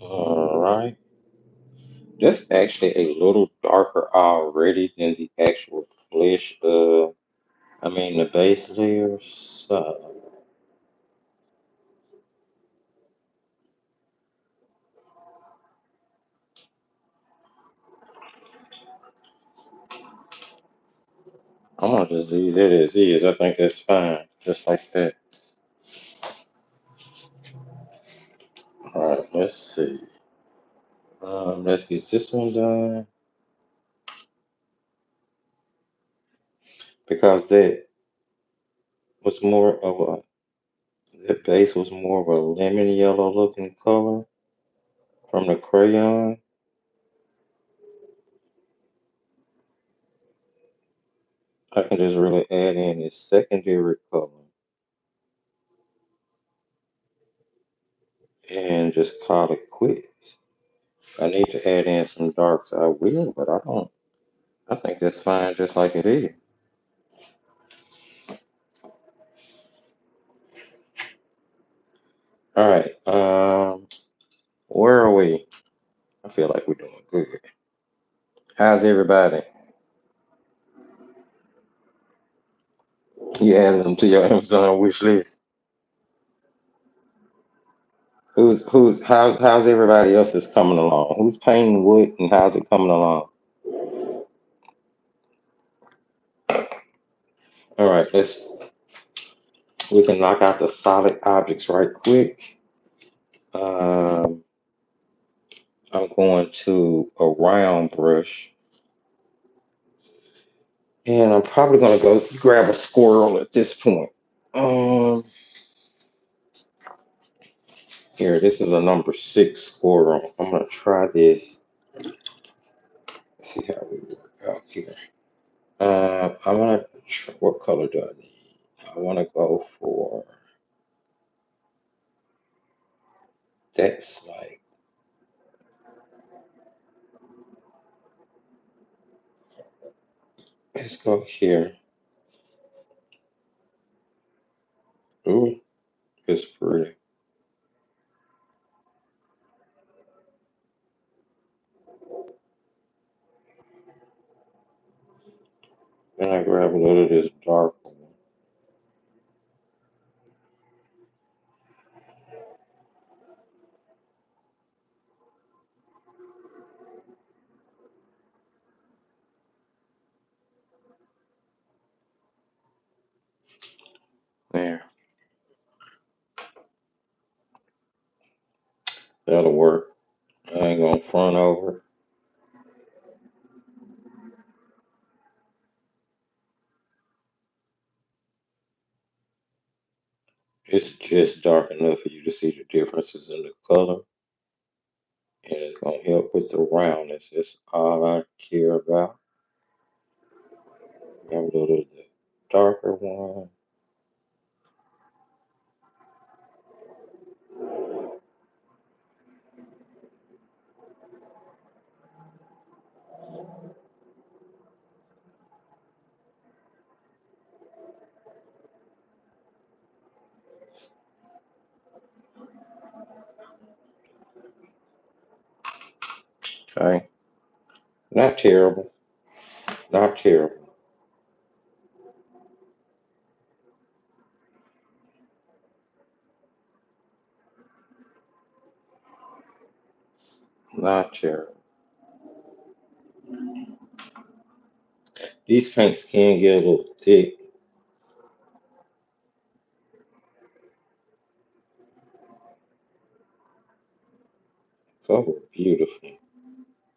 All right. That's actually a little darker already than the actual flesh of, the base layer. So I'm gonna just leave that as is. I think that's fine, just like that. All right, let's see. Let's get this one done because was more of that base was more of a lemon yellow looking color from the crayon. I can just really add in this secondary color and just call it quits. I need to add in some darks. I will, but I don't. I think that's fine just like it is. All right. Where are we? I feel like we're doing good. How's everybody? You adding them to your Amazon wish list? How's everybody else is coming along? Who's painting wood and how's it coming along? All right, we can knock out the solid objects right quick. Um, I'm going to a round brush and I'm probably gonna go grab a squirrel at this point. Um, Here, this is a number 6 squirrel. I'm gonna try this. See how we work out here. I want to. What color do I need? I want to go for. That's like. Let's go here. Ooh, it's pretty. Then I grab a little of this dark one. There, that'll work. I ain't gonna front over. It's just dark enough for you to see the differences in the color, and it's gonna help with the roundness. That's all I care about. Grab a little of the darker one. Okay, not terrible. Not terrible. Not terrible. These paints can get a little thick. Cover beautifully.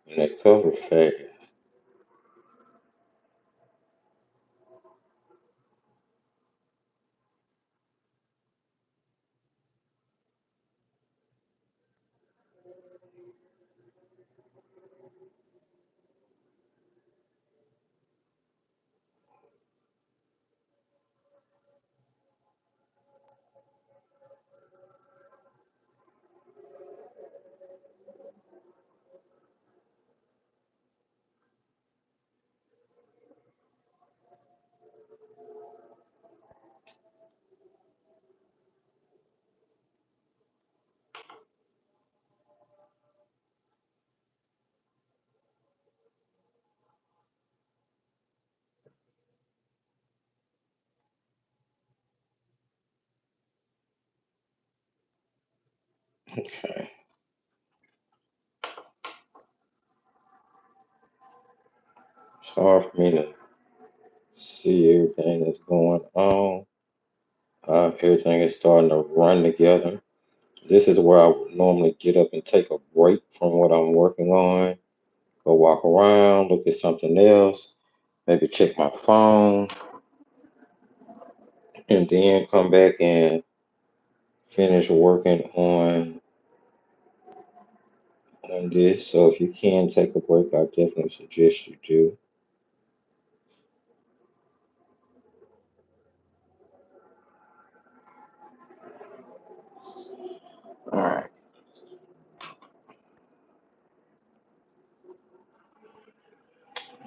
And they cover fast. Okay. It's hard for me to see everything that's going on. Everything is starting to run together. This is where I would normally get up and take a break from what I'm working on. Go walk around, look at something else, maybe check my phone, and then come back and finish working on this. So if you can take a break, I definitely suggest you do. All right.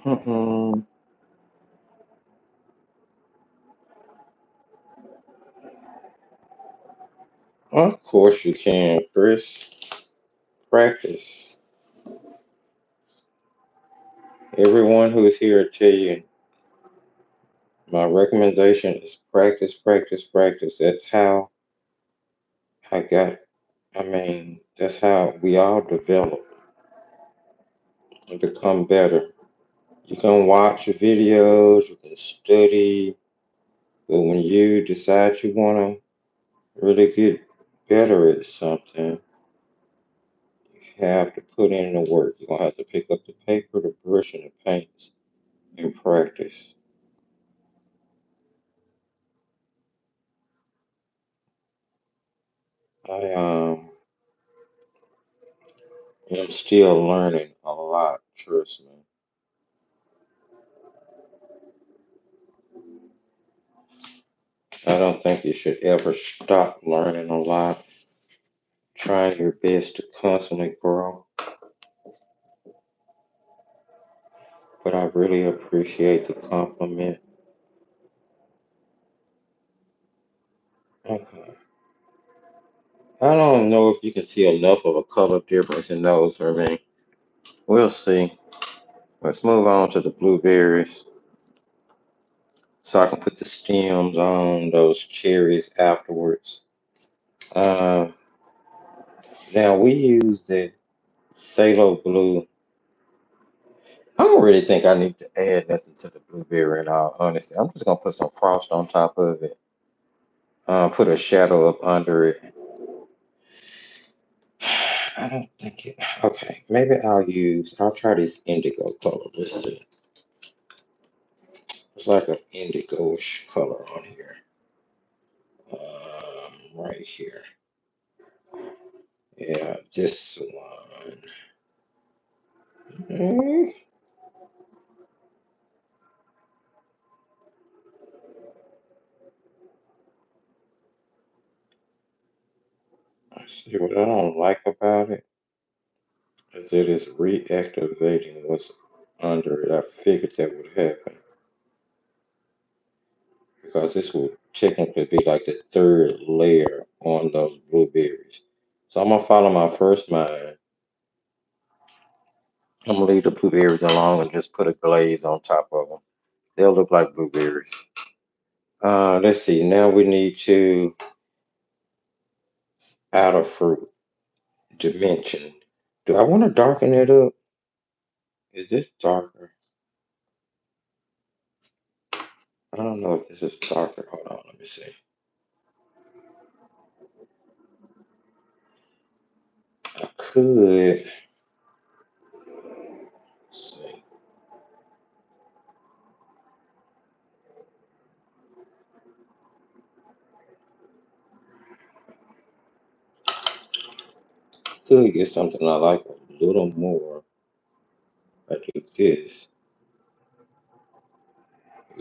Mm-mm. Of course you can, Chris. Practice. Everyone who is here tell you my recommendation is practice, practice, practice. That's how I got, that's how we all develop and become better. You can watch videos, you can study, but when you decide you want to really get better at something, you have to put in the work. You're going to have to pick up the paper, the brush, and the paints and practice. I am still learning a lot, trust me. I don't think you should ever stop learning a lot. Try your best to constantly grow. But I really appreciate the compliment. Okay. I don't know if you can see enough of a color difference in those for me. We'll see. Let's move on to the blueberries so I can put the stems on those cherries afterwards. Uh, Now we use the phthalo blue. I don't really think I need to add nothing to the blueberry in all honesty. I'm just gonna put some frost on top of it. Put a shadow up under it. I don't think it. Okay, maybe I'll try this indigo color. Let's see. It's like an indigo-ish color on here. Right here. Yeah, this one. Mm, see what I don't like about it is it is reactivating what's under it. I figured that would happen because this would technically be like the third layer on those blueberries. So I'm gonna follow my first mind. I'm gonna leave the blueberries alone and just put a glaze on top of them. They'll look like blueberries. Let's see. Now we need to add a fruit dimension. Do I want to darken it up? Is this darker? I don't know if this is darker. Hold on, let me see. I could see. Could get something I like a little more. I do this.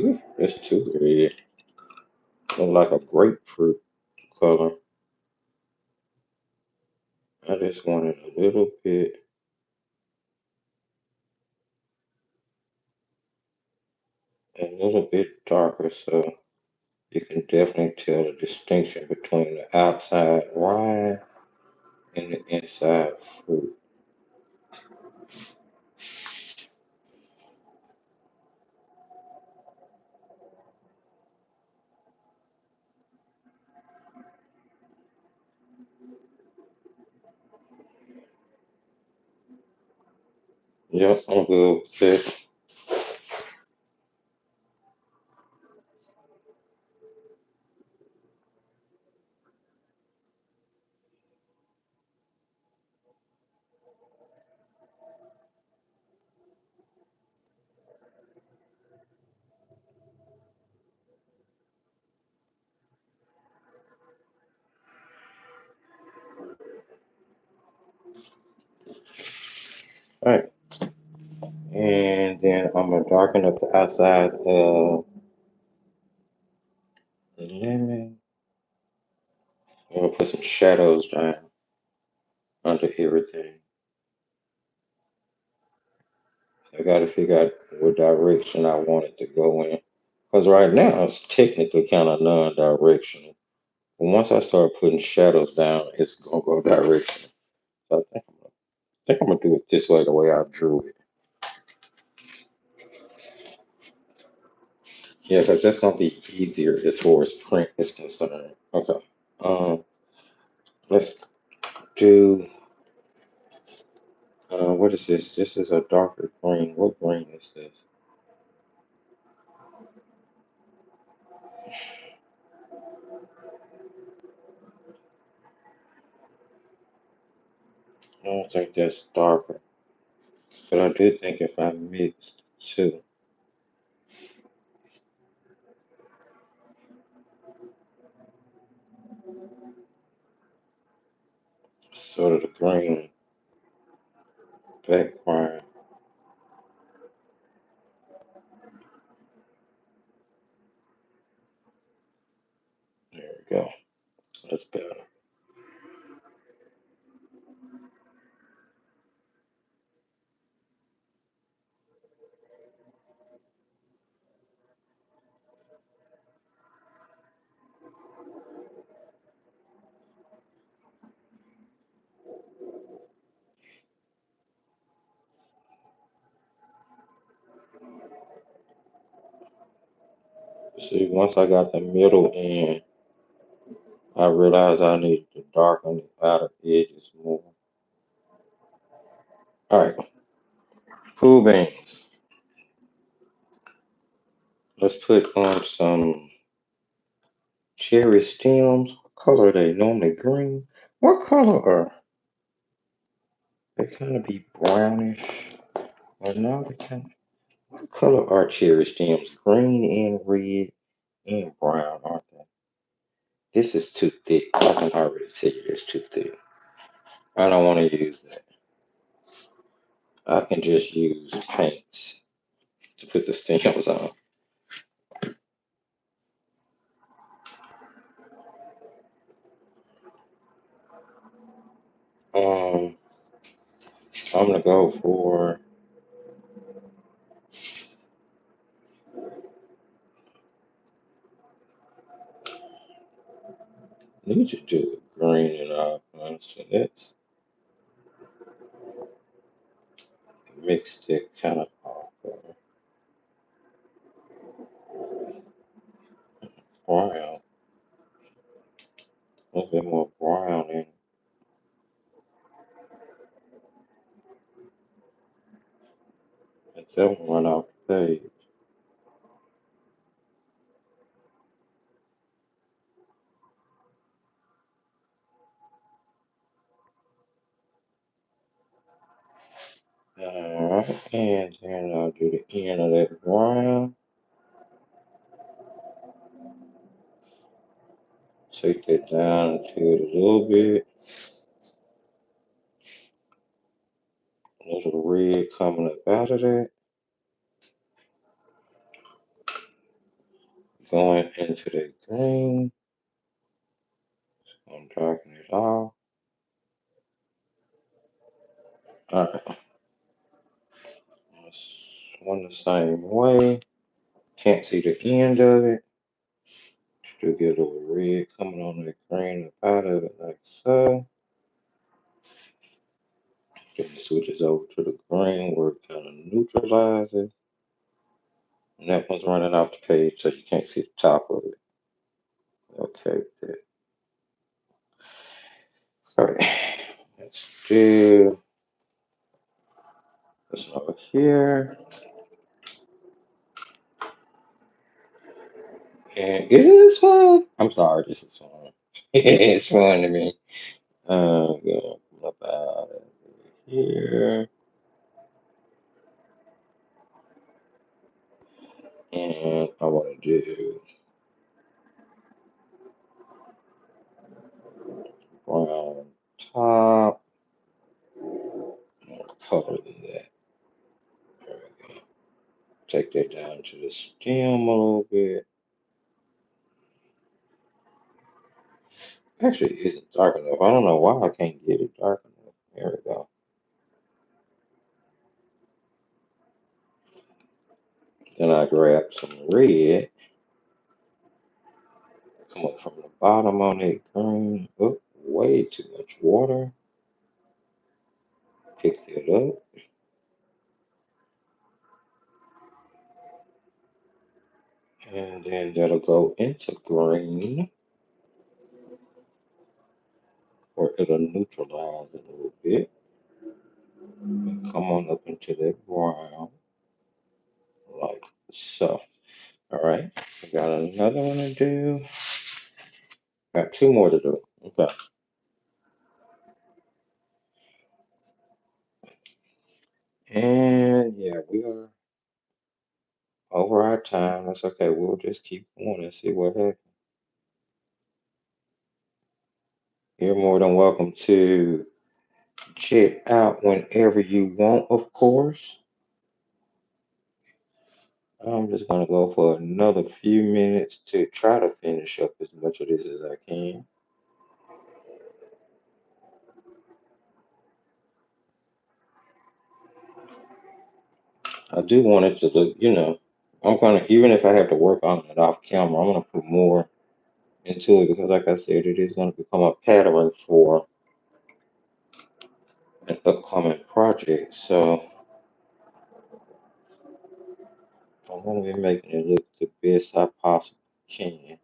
Ooh, that's too red. Look like a grapefruit color. I just wanted a little bit darker, so you can definitely tell the distinction between the outside wine and the inside fruit. Yep, I'm good with that. All right, and then I'm gonna darken up the outside of the lemon. I'm gonna put some shadows down under everything. I gotta figure out what direction I want it to go in. Because right now it's technically kind of non-directional. But once I start putting shadows down, it's gonna go directional. So I think I'm gonna do it this way, the way I drew it. Yeah, because that's gonna be easier as far as print is concerned. Okay. Um, let's do. What is this? This is a darker green. What green is this? I don't think that's darker, but I do think if I mixed two, sort of the green background. There we go. That's better. See, once I got the middle in, I realized I needed to darken the outer edges more. All right, cool beans. Let's put on some cherry stems. What color are they? Normally green. What color are they? Kind of be brownish. Or no, they kind of. What color are cherry stems? Green and red and brown, aren't they? This is too thick. I can already tell you it's too thick. I don't want to use that. I can just use paints to put the stems on. Um, I'm gonna go for. Need to do it green and orange. So let's mix it kind of off. Brown, a little bit more brown, and let that one run off the page. Alright, and then I'll do the end of that brown. Take that down into it a little bit. A little red coming up out of that. Going into the green. I'm darkening it off. Alright. One the same way. Can't see the end of it. Still get a little red coming on the green up out of it like so. Then it switches over to the green where it kind of neutralizes. And that one's running off the page so you can't see the top of it. Okay, good. Alright. Let's do this one over here. And it is fun. I'm sorry, this is fun. It's fun to me. Gonna come up out of here. And I want to do brown top. More color than that. There we go. Take that down to the stem a little bit. Actually, it isn't dark enough. I don't know why I can't get it dark enough. There we go. Then I grab some red. Come up from the bottom on that green. Oh, way too much water. Pick that up. And then that'll go into green. Or it'll neutralize it a little bit. And come on up into that brown. Like so. Alright. I got another one to do. Got two more to do. Okay. And yeah, we are over our time. That's okay. We'll just keep going and see what happens. You're more than welcome to check out whenever you want, of course. I'm just going to go for another few minutes to try to finish up as much of this as I can. I do want it to look, I'm going to, even if I have to work on it off camera, I'm going to put more into it because, like I said, it is going to become a pattern for an upcoming project. So I'm going to be making it look the best I possibly can.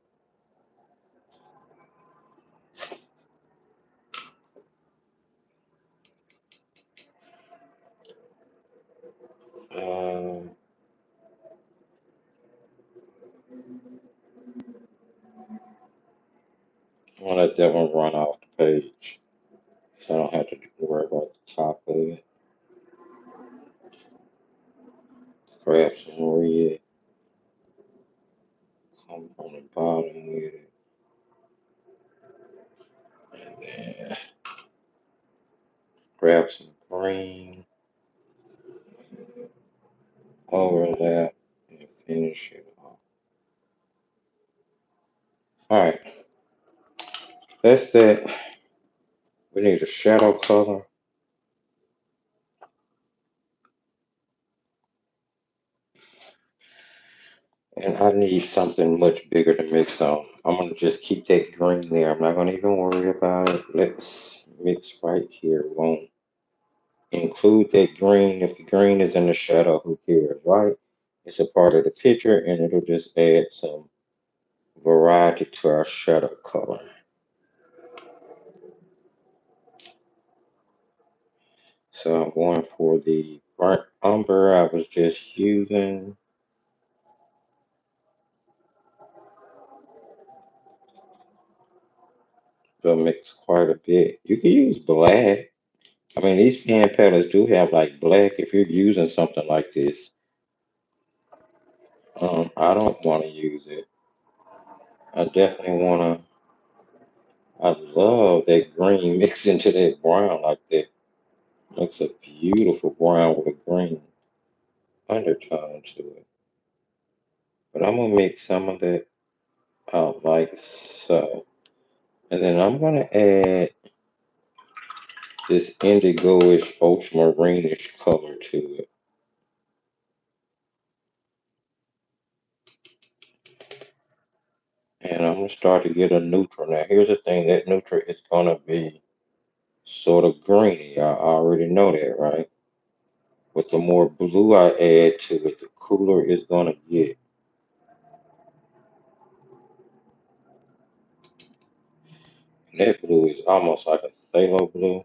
Um, I'm going to let that one run off the page so I don't have to worry about the top of it. Grab some red, come from the bottom with it, and then grab some green, overlap, and finish it off. Alright, that's that. We need a shadow color. And I need something much bigger to mix on. I'm going to just keep that green there. I'm not going to even worry about it. Let's mix right here. Won't include that green. If the green is in the shadow, who cares, right? It's a part of the picture and it'll just add some variety to our shadow color. So I'm going for the burnt umber I was just using. It'll mix quite a bit. You can use black. I mean, these fan palettes do have like black. If you're using something like this, I don't want to use it. I definitely want to. I love that green mixed into that brown like that. Makes a beautiful brown with a green undertone to it. But I'm gonna mix some of that out like so. And then I'm gonna add this indigo-ish, ultramarine-ish color to it. And I'm gonna start to get a neutral. Now here's the thing, that neutral is gonna be sort of greeny. I already know that, right? But the more blue I add to it, the cooler it's gonna get. And that blue is almost like a phthalo blue.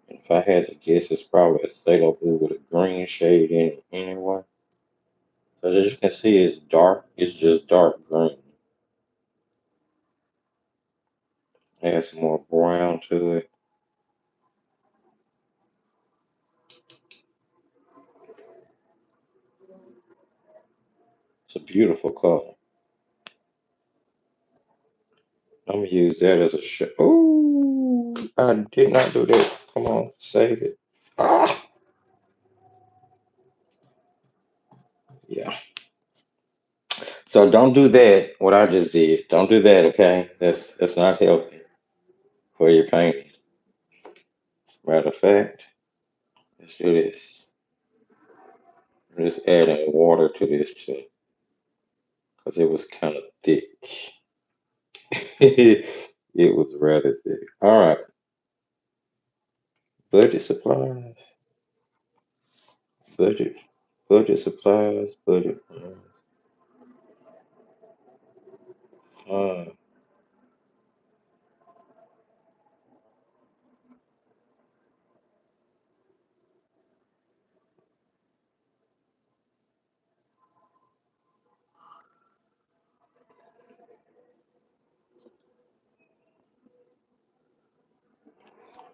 If I had to guess, it's probably a phthalo blue with a green shade in it anyway. So as you can see, it's dark. It's just dark green. Add some more brown to it. It's a beautiful color. I'm gonna use that as a show. Oh, I did not do that. Come on, save it. Ah, yeah. So don't do that. What I just did. Don't do that. Okay, that's not healthy for your painting. Matter of fact, let's do this. I'm just adding water to this too, because it was kind of thick. It was rather thick. All right, budget supplies, budget, budget supplies, budget. Fine.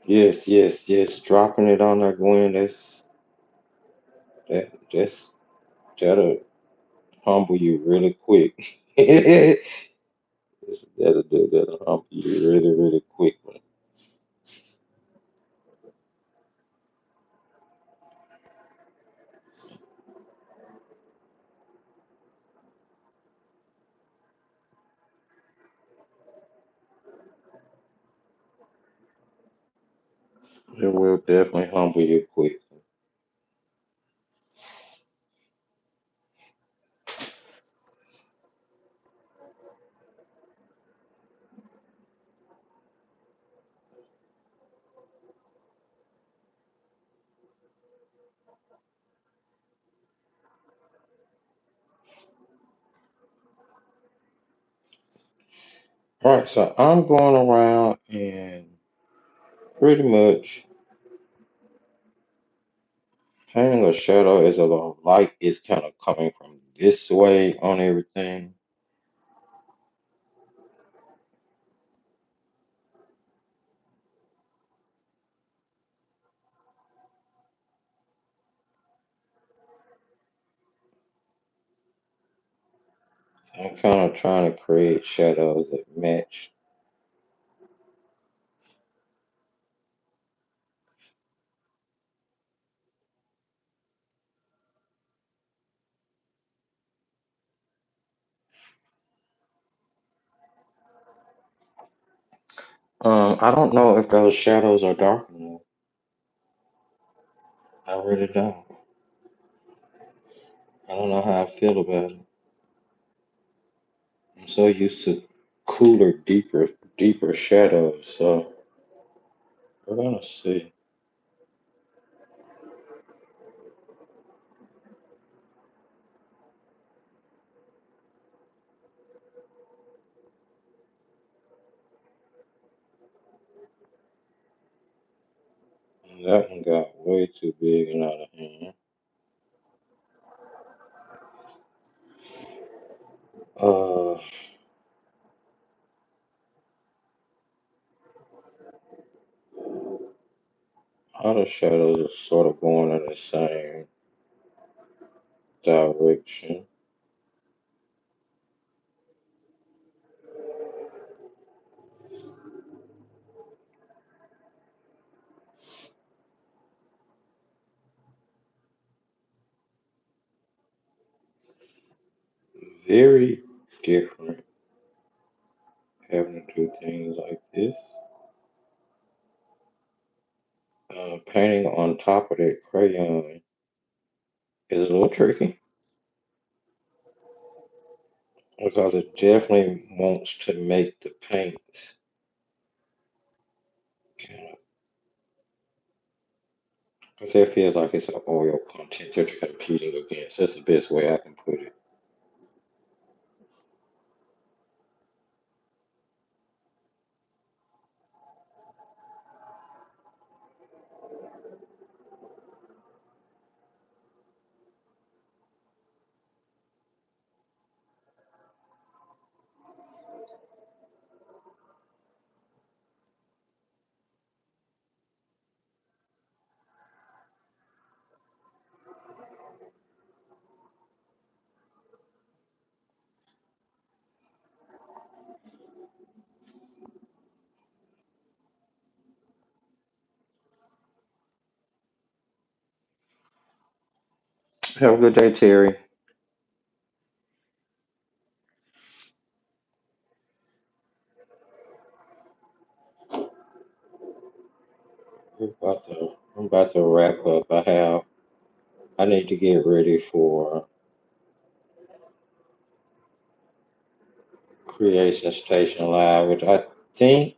Yes, yes, yes. Dropping it on there, Gwen. That's that'll humble you really quick. That'll humble you really, really quick. It will definitely humble you quick. All right, so I'm going around and pretty much painting a shadow as a light is kind of coming from this way on everything. I'm kind of trying to create shadows that match. I don't know if those shadows are dark enough. I really don't. I don't know how I feel about it. I'm so used to cooler, deeper shadows. So we're gonna see. That one got way too big and out of hand. Uh, the shadows are sort of going in the same direction. Very different having to do things like this. Painting on top of that crayon is a little tricky because it definitely wants to make the paints kind of, because it feels like it's an oil content that you're competing against. That's the best way I can put it. Have a good day, Terry. I'm about to wrap up. I need to get ready for Creation Station Live, which I think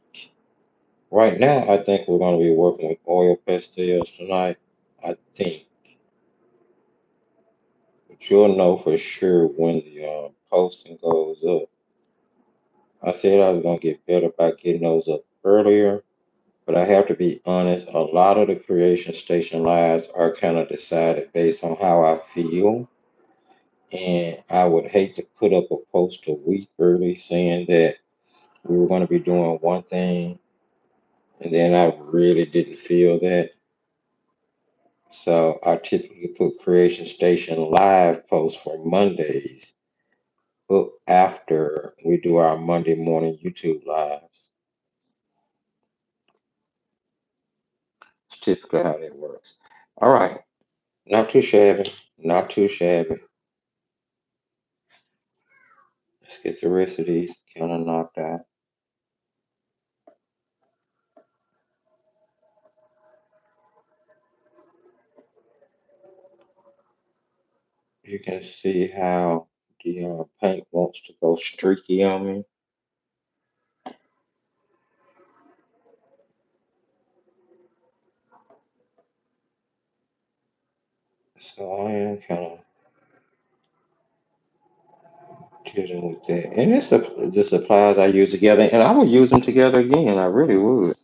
right now I think we're going to be working with oil pastels tonight. I think, but you'll know for sure when the posting goes up. I said I was going to get better by getting those up earlier, but I have to be honest. A lot of the Creation Station Lives are kind of decided based on how I feel. And I would hate to put up a post a week early saying that we were going to be doing one thing, and then I really didn't feel that. So I typically put Creation Station Live posts for Mondays up after we do our Monday morning YouTube lives. It's typically how that works. All right, not too shabby, not too shabby. Let's get the rest of these kind of knocked out. You can see how the paint wants to go streaky on me. So I am kind of dealing with that. And it's the supplies I use together, and I would use them together again. I really would.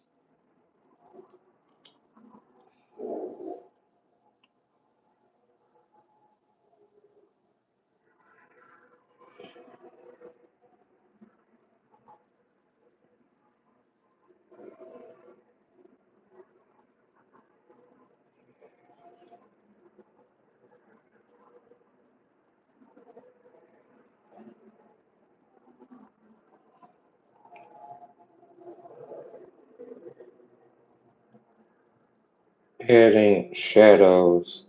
Adding shadows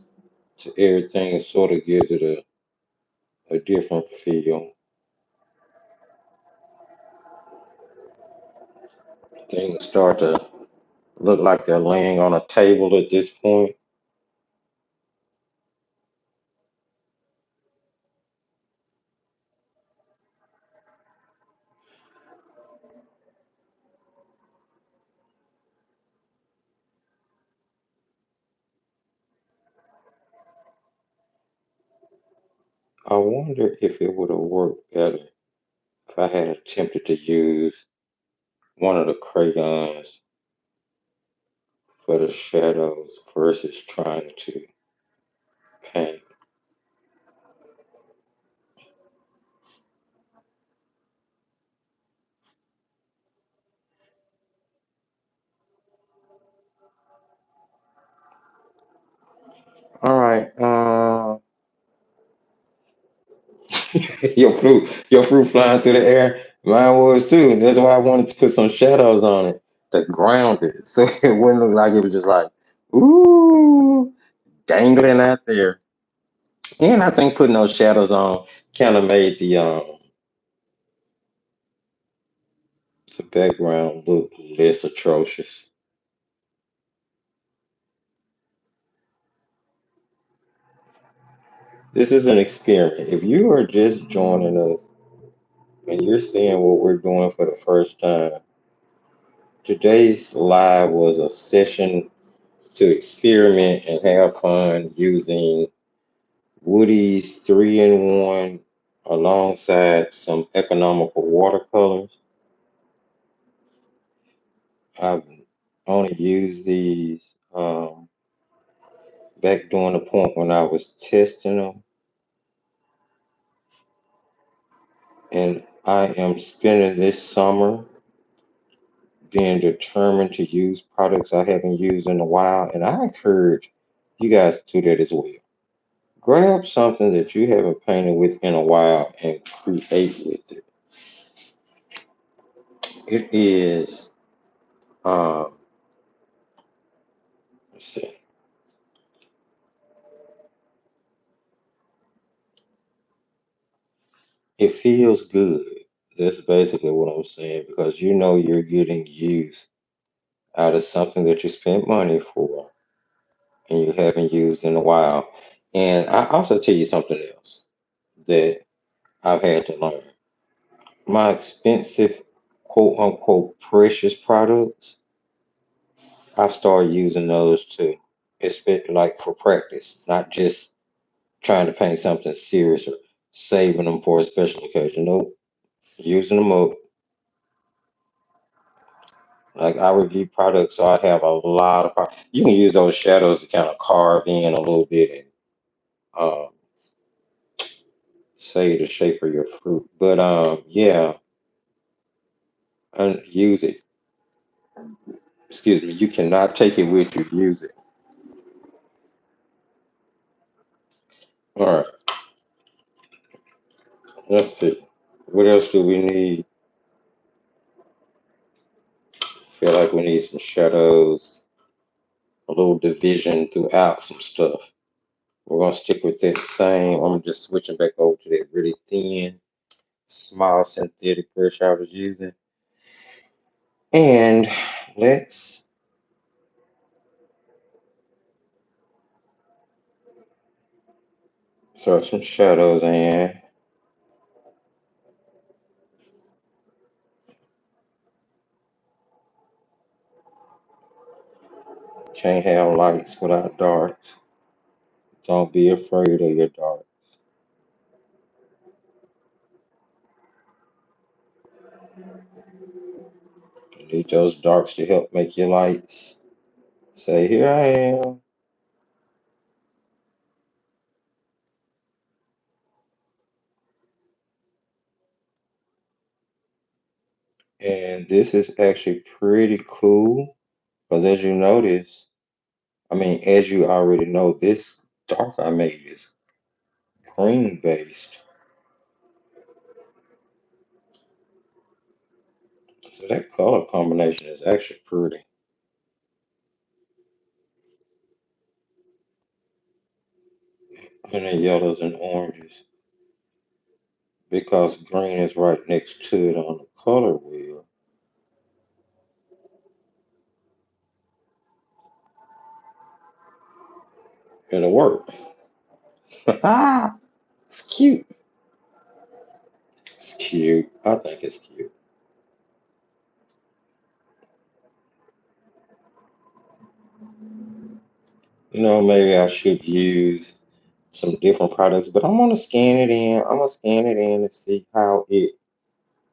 to everything sort of gives it a different feel. Things start to look like they're laying on a table at this point. I wonder if it would have worked better if I had attempted to use one of the crayons for the shadows versus trying to paint. Your fruit flying through the air. Mine was too. That's why I wanted to put some shadows on it to ground it, so it wouldn't look like it was just like, ooh, dangling out there. And I think putting those shadows on kind of made the background look less atrocious. This is an experiment. If you are just joining us and you're seeing what we're doing for the first time, today's live was a session to experiment and have fun using Woody's 3-in-1 alongside some economical watercolors. I've only used these back during the point when I was testing them, and I am spending this summer being determined to use products I haven't used in a while, and I encourage you guys to do that as well. Grab something that you haven't painted with in a while and create with it. It is, um, let's see, it feels good. That's basically what I'm saying, because you know you're getting use out of something that you spent money for and you haven't used in a while. And I also tell you something else that I've had to learn. My expensive, quote unquote, precious products, I've started using those too. It's like for practice, not just trying to paint something serious or saving them for a special occasion. Nope, using them up. Like I review products, so I have a lot of products. You can use those shadows to kind of carve in a little bit and um, say the shape of your fruit. But yeah, and use it. Excuse me. You cannot take it with you. Use it. All right. Let's see. What else do we need? Feel like we need some shadows, a little division throughout some stuff. We're gonna stick with that same. I'm just switching back over to that really thin, small synthetic brush I was using. And let's throw some shadows in. Can't have lights without darks. Don't be afraid of your dark. You need those darks to help make your lights. Say, here I am. And this is actually pretty cool because as you notice, I mean, as you already know, this dark I made is green based. So that color combination is actually pretty. And the yellows and oranges because green is right next to it on the color wheel. It'll work. It's cute. It's cute. I think it's cute. You know, maybe I should use some different products, but I'm gonna scan it in. I'm gonna scan it in and see how it,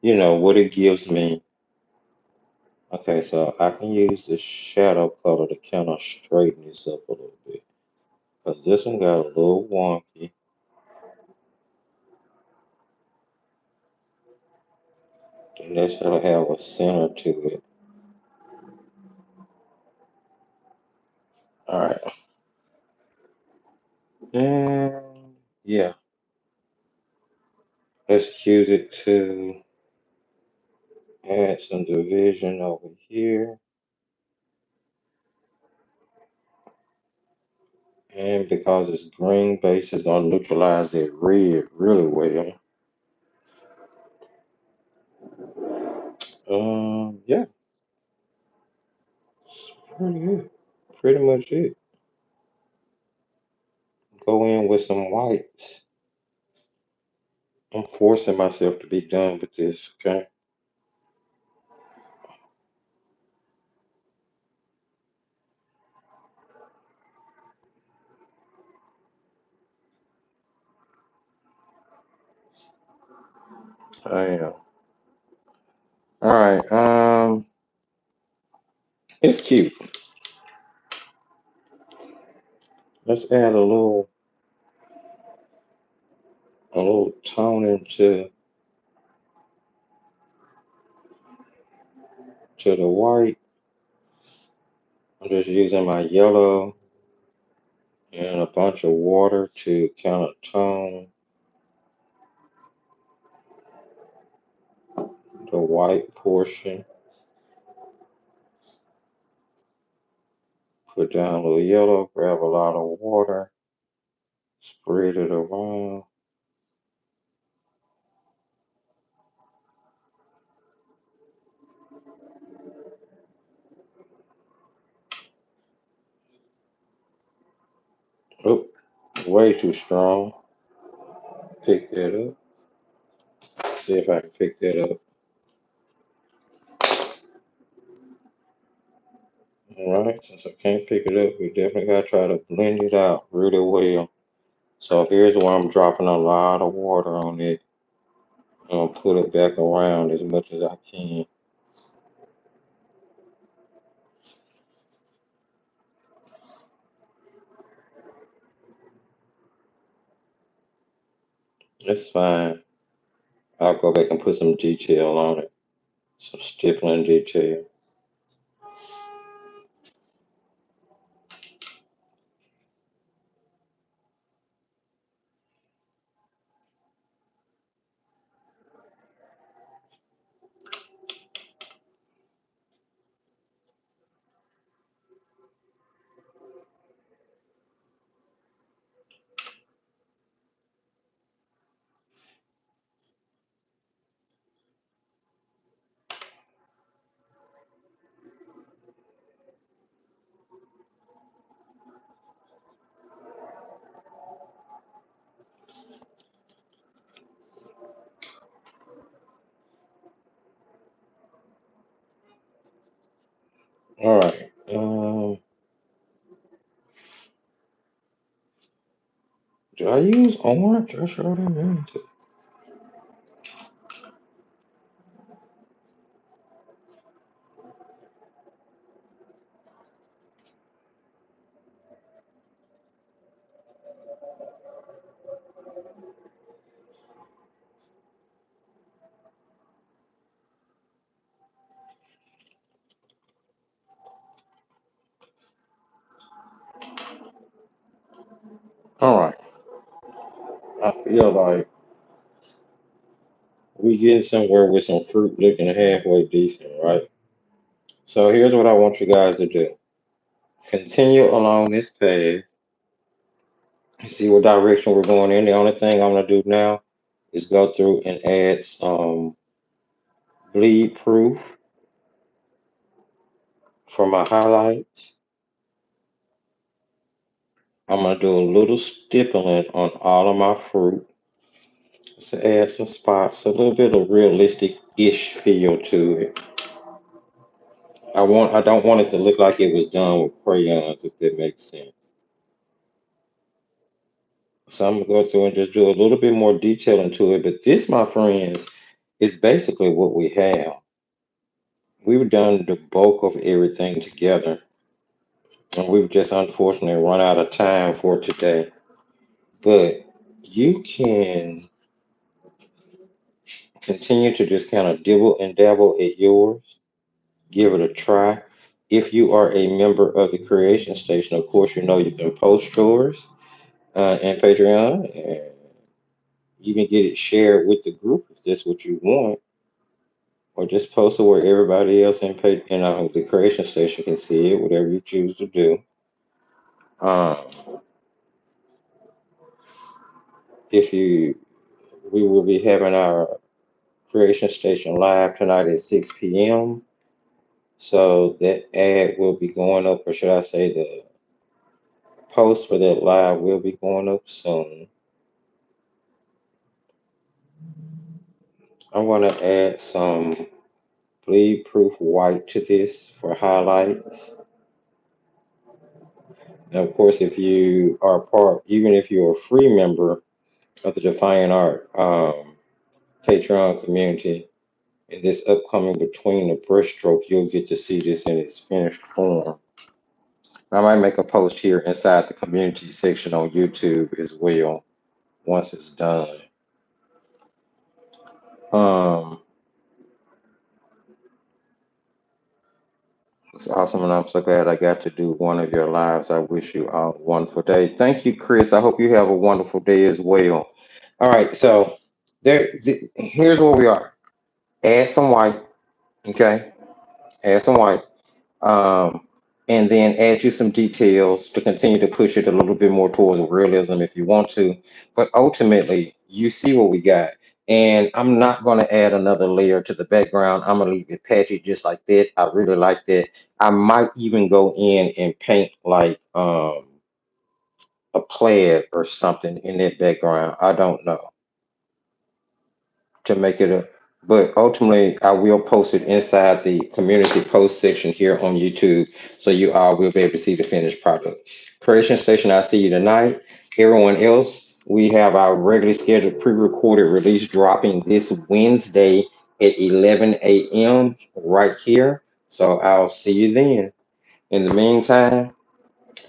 what it gives me. Okay, so I can use the shadow color to kind of straighten this up a little bit. Because this one got a little wonky. And this should have a center to it. Alright. And yeah. Let's use it to add some division over here. And because it's green base, it's going to neutralize that red really well. Yeah, pretty good. Pretty much it. Go in with some whites. I'm forcing myself to be done with this, okay? I am. All right. It's cute. Let's add a little tone to the white. I'm just using my yellow and a bunch of water to kind of tone the white portion. Put down a little yellow, grab a lot of water, spread it around. Oh, way too strong. Pick that up. See if I can pick that up. All right, since I can't pick it up, we definitely gotta try to blend it out really well. So here's where I'm dropping a lot of water on it. I'm gonna put it back around as much as I can. It's fine. I'll go back and put some detail on it, some stippling detail. All right. Did I use orange? I sure didn't. All right. I feel like we getting somewhere with some fruit looking halfway decent, right? So here's what I want you guys to do. Continue along this path and see what direction we're going in. The only thing I'm gonna do now is go through and add some bleed proof for my highlights. I'm gonna do a little stippling on all of my fruit to add some spots, a little bit of realistic-ish feel to it. I don't want it to look like it was done with crayons, if that makes sense. So I'm gonna go through and just do a little bit more detail into it. But this, my friends, is basically what we have. We've done the bulk of everything together, and we've just unfortunately run out of time for today. But you can continue to just kind of dibble and dabble at yours. Give it a try. If you are a member of the Creation Station, of course, you know you can post yours and Patreon. And even get it shared with the group if that's what you want, or just post it where everybody else in the creation station can see it, whatever you choose to do. Um, if you, we will be having our creation station live tonight at 6 p.m. So that ad will be going up, or should I say the post for that live will be going up soon. I'm going to add some bleed proof white to this for highlights. And of course, if you are part, even if you're a free member of the Defiant Art Patreon community, in this upcoming Between the Brushstroke, you'll get to see this in its finished form. I might make a post here inside the community section on YouTube as well once it's done. Um, it's awesome, and I'm so glad I got to do one of your lives. I wish you all a wonderful day. Thank you, Chris. I hope you have a wonderful day as well. All right, so here's where we are. Add some white, okay? Add some white. um, and then add you some details to continue to push it a little bit more towards realism if you want to. But ultimately, you see what we got. And I'm not going to add another layer to the background. I'm going to leave it patchy just like that. I really like that. I might even go in and paint like a plaid or something in that background. I don't know, to make it a, but ultimately I will post it inside the community post section here on YouTube, so you all will be able to see the finished product. Creation station, I see you tonight. Everyone else, we have our regularly scheduled pre-recorded release dropping this Wednesday at 11 a.m. right here. So I'll see you then. In the meantime,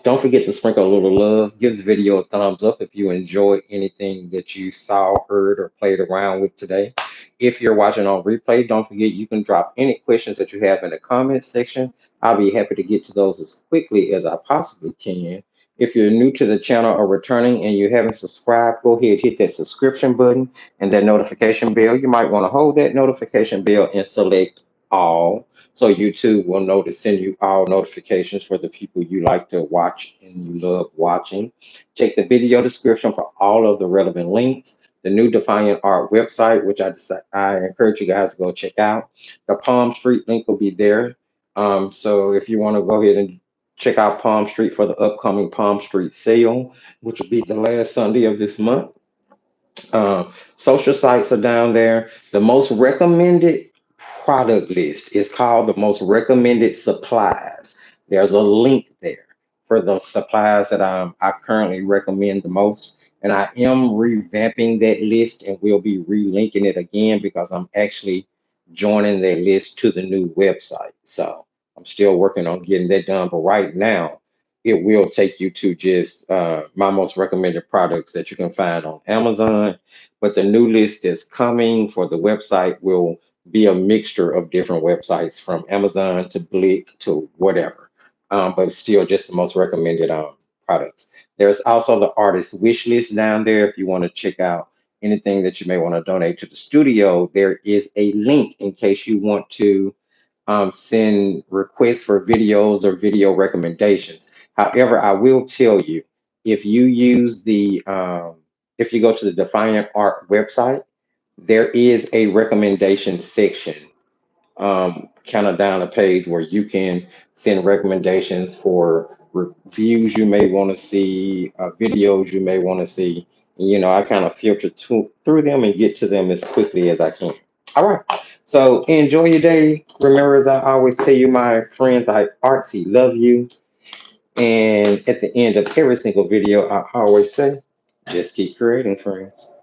don't forget to sprinkle a little love. Give the video a thumbs up if you enjoyed anything that you saw, heard, or played around with today. If you're watching on replay, don't forget you can drop any questions that you have in the comment section. I'll be happy to get to those as quickly as I possibly can. If you're new to the channel or returning and you haven't subscribed, go ahead, hit that subscription button and that notification bell. You might want to hold that notification bell and select all, so YouTube will know to send you all notifications for the people you like to watch and you love watching. Check the video description for all of the relevant links. The new Defiant Art website, which I encourage you guys to go check out. The Palm Street link will be there. So if you want to go ahead and check out Palm Street for the upcoming Palm Street sale, which will be the last Sunday of this month. Social sites are down there. The most recommended product list is called the most recommended supplies. There's a link there for the supplies that I currently recommend the most. And I am revamping that list and we'll be relinking it again because I'm actually joining that list to the new website. So I'm still working on getting that done. But right now, it will take you to just my most recommended products that you can find on Amazon. But the new list is coming for the website will be a mixture of different websites from Amazon to Blick to whatever, but still just the most recommended products. There's also the artist wish list down there if you want to check out anything that you may want to donate to the studio. There is a link in case you want to send requests for videos or video recommendations. However, I will tell you, if you use if you go to the Defiant Art website, there is a recommendation section kind of down the page where you can send recommendations for reviews you may want to see, videos you may want to see. You know, I kind of filter through them and get to them as quickly as I can. All right. So enjoy your day. Remember, as I always tell you, my friends, I artsy love you. And at the end of every single video, I always say, just keep creating, friends.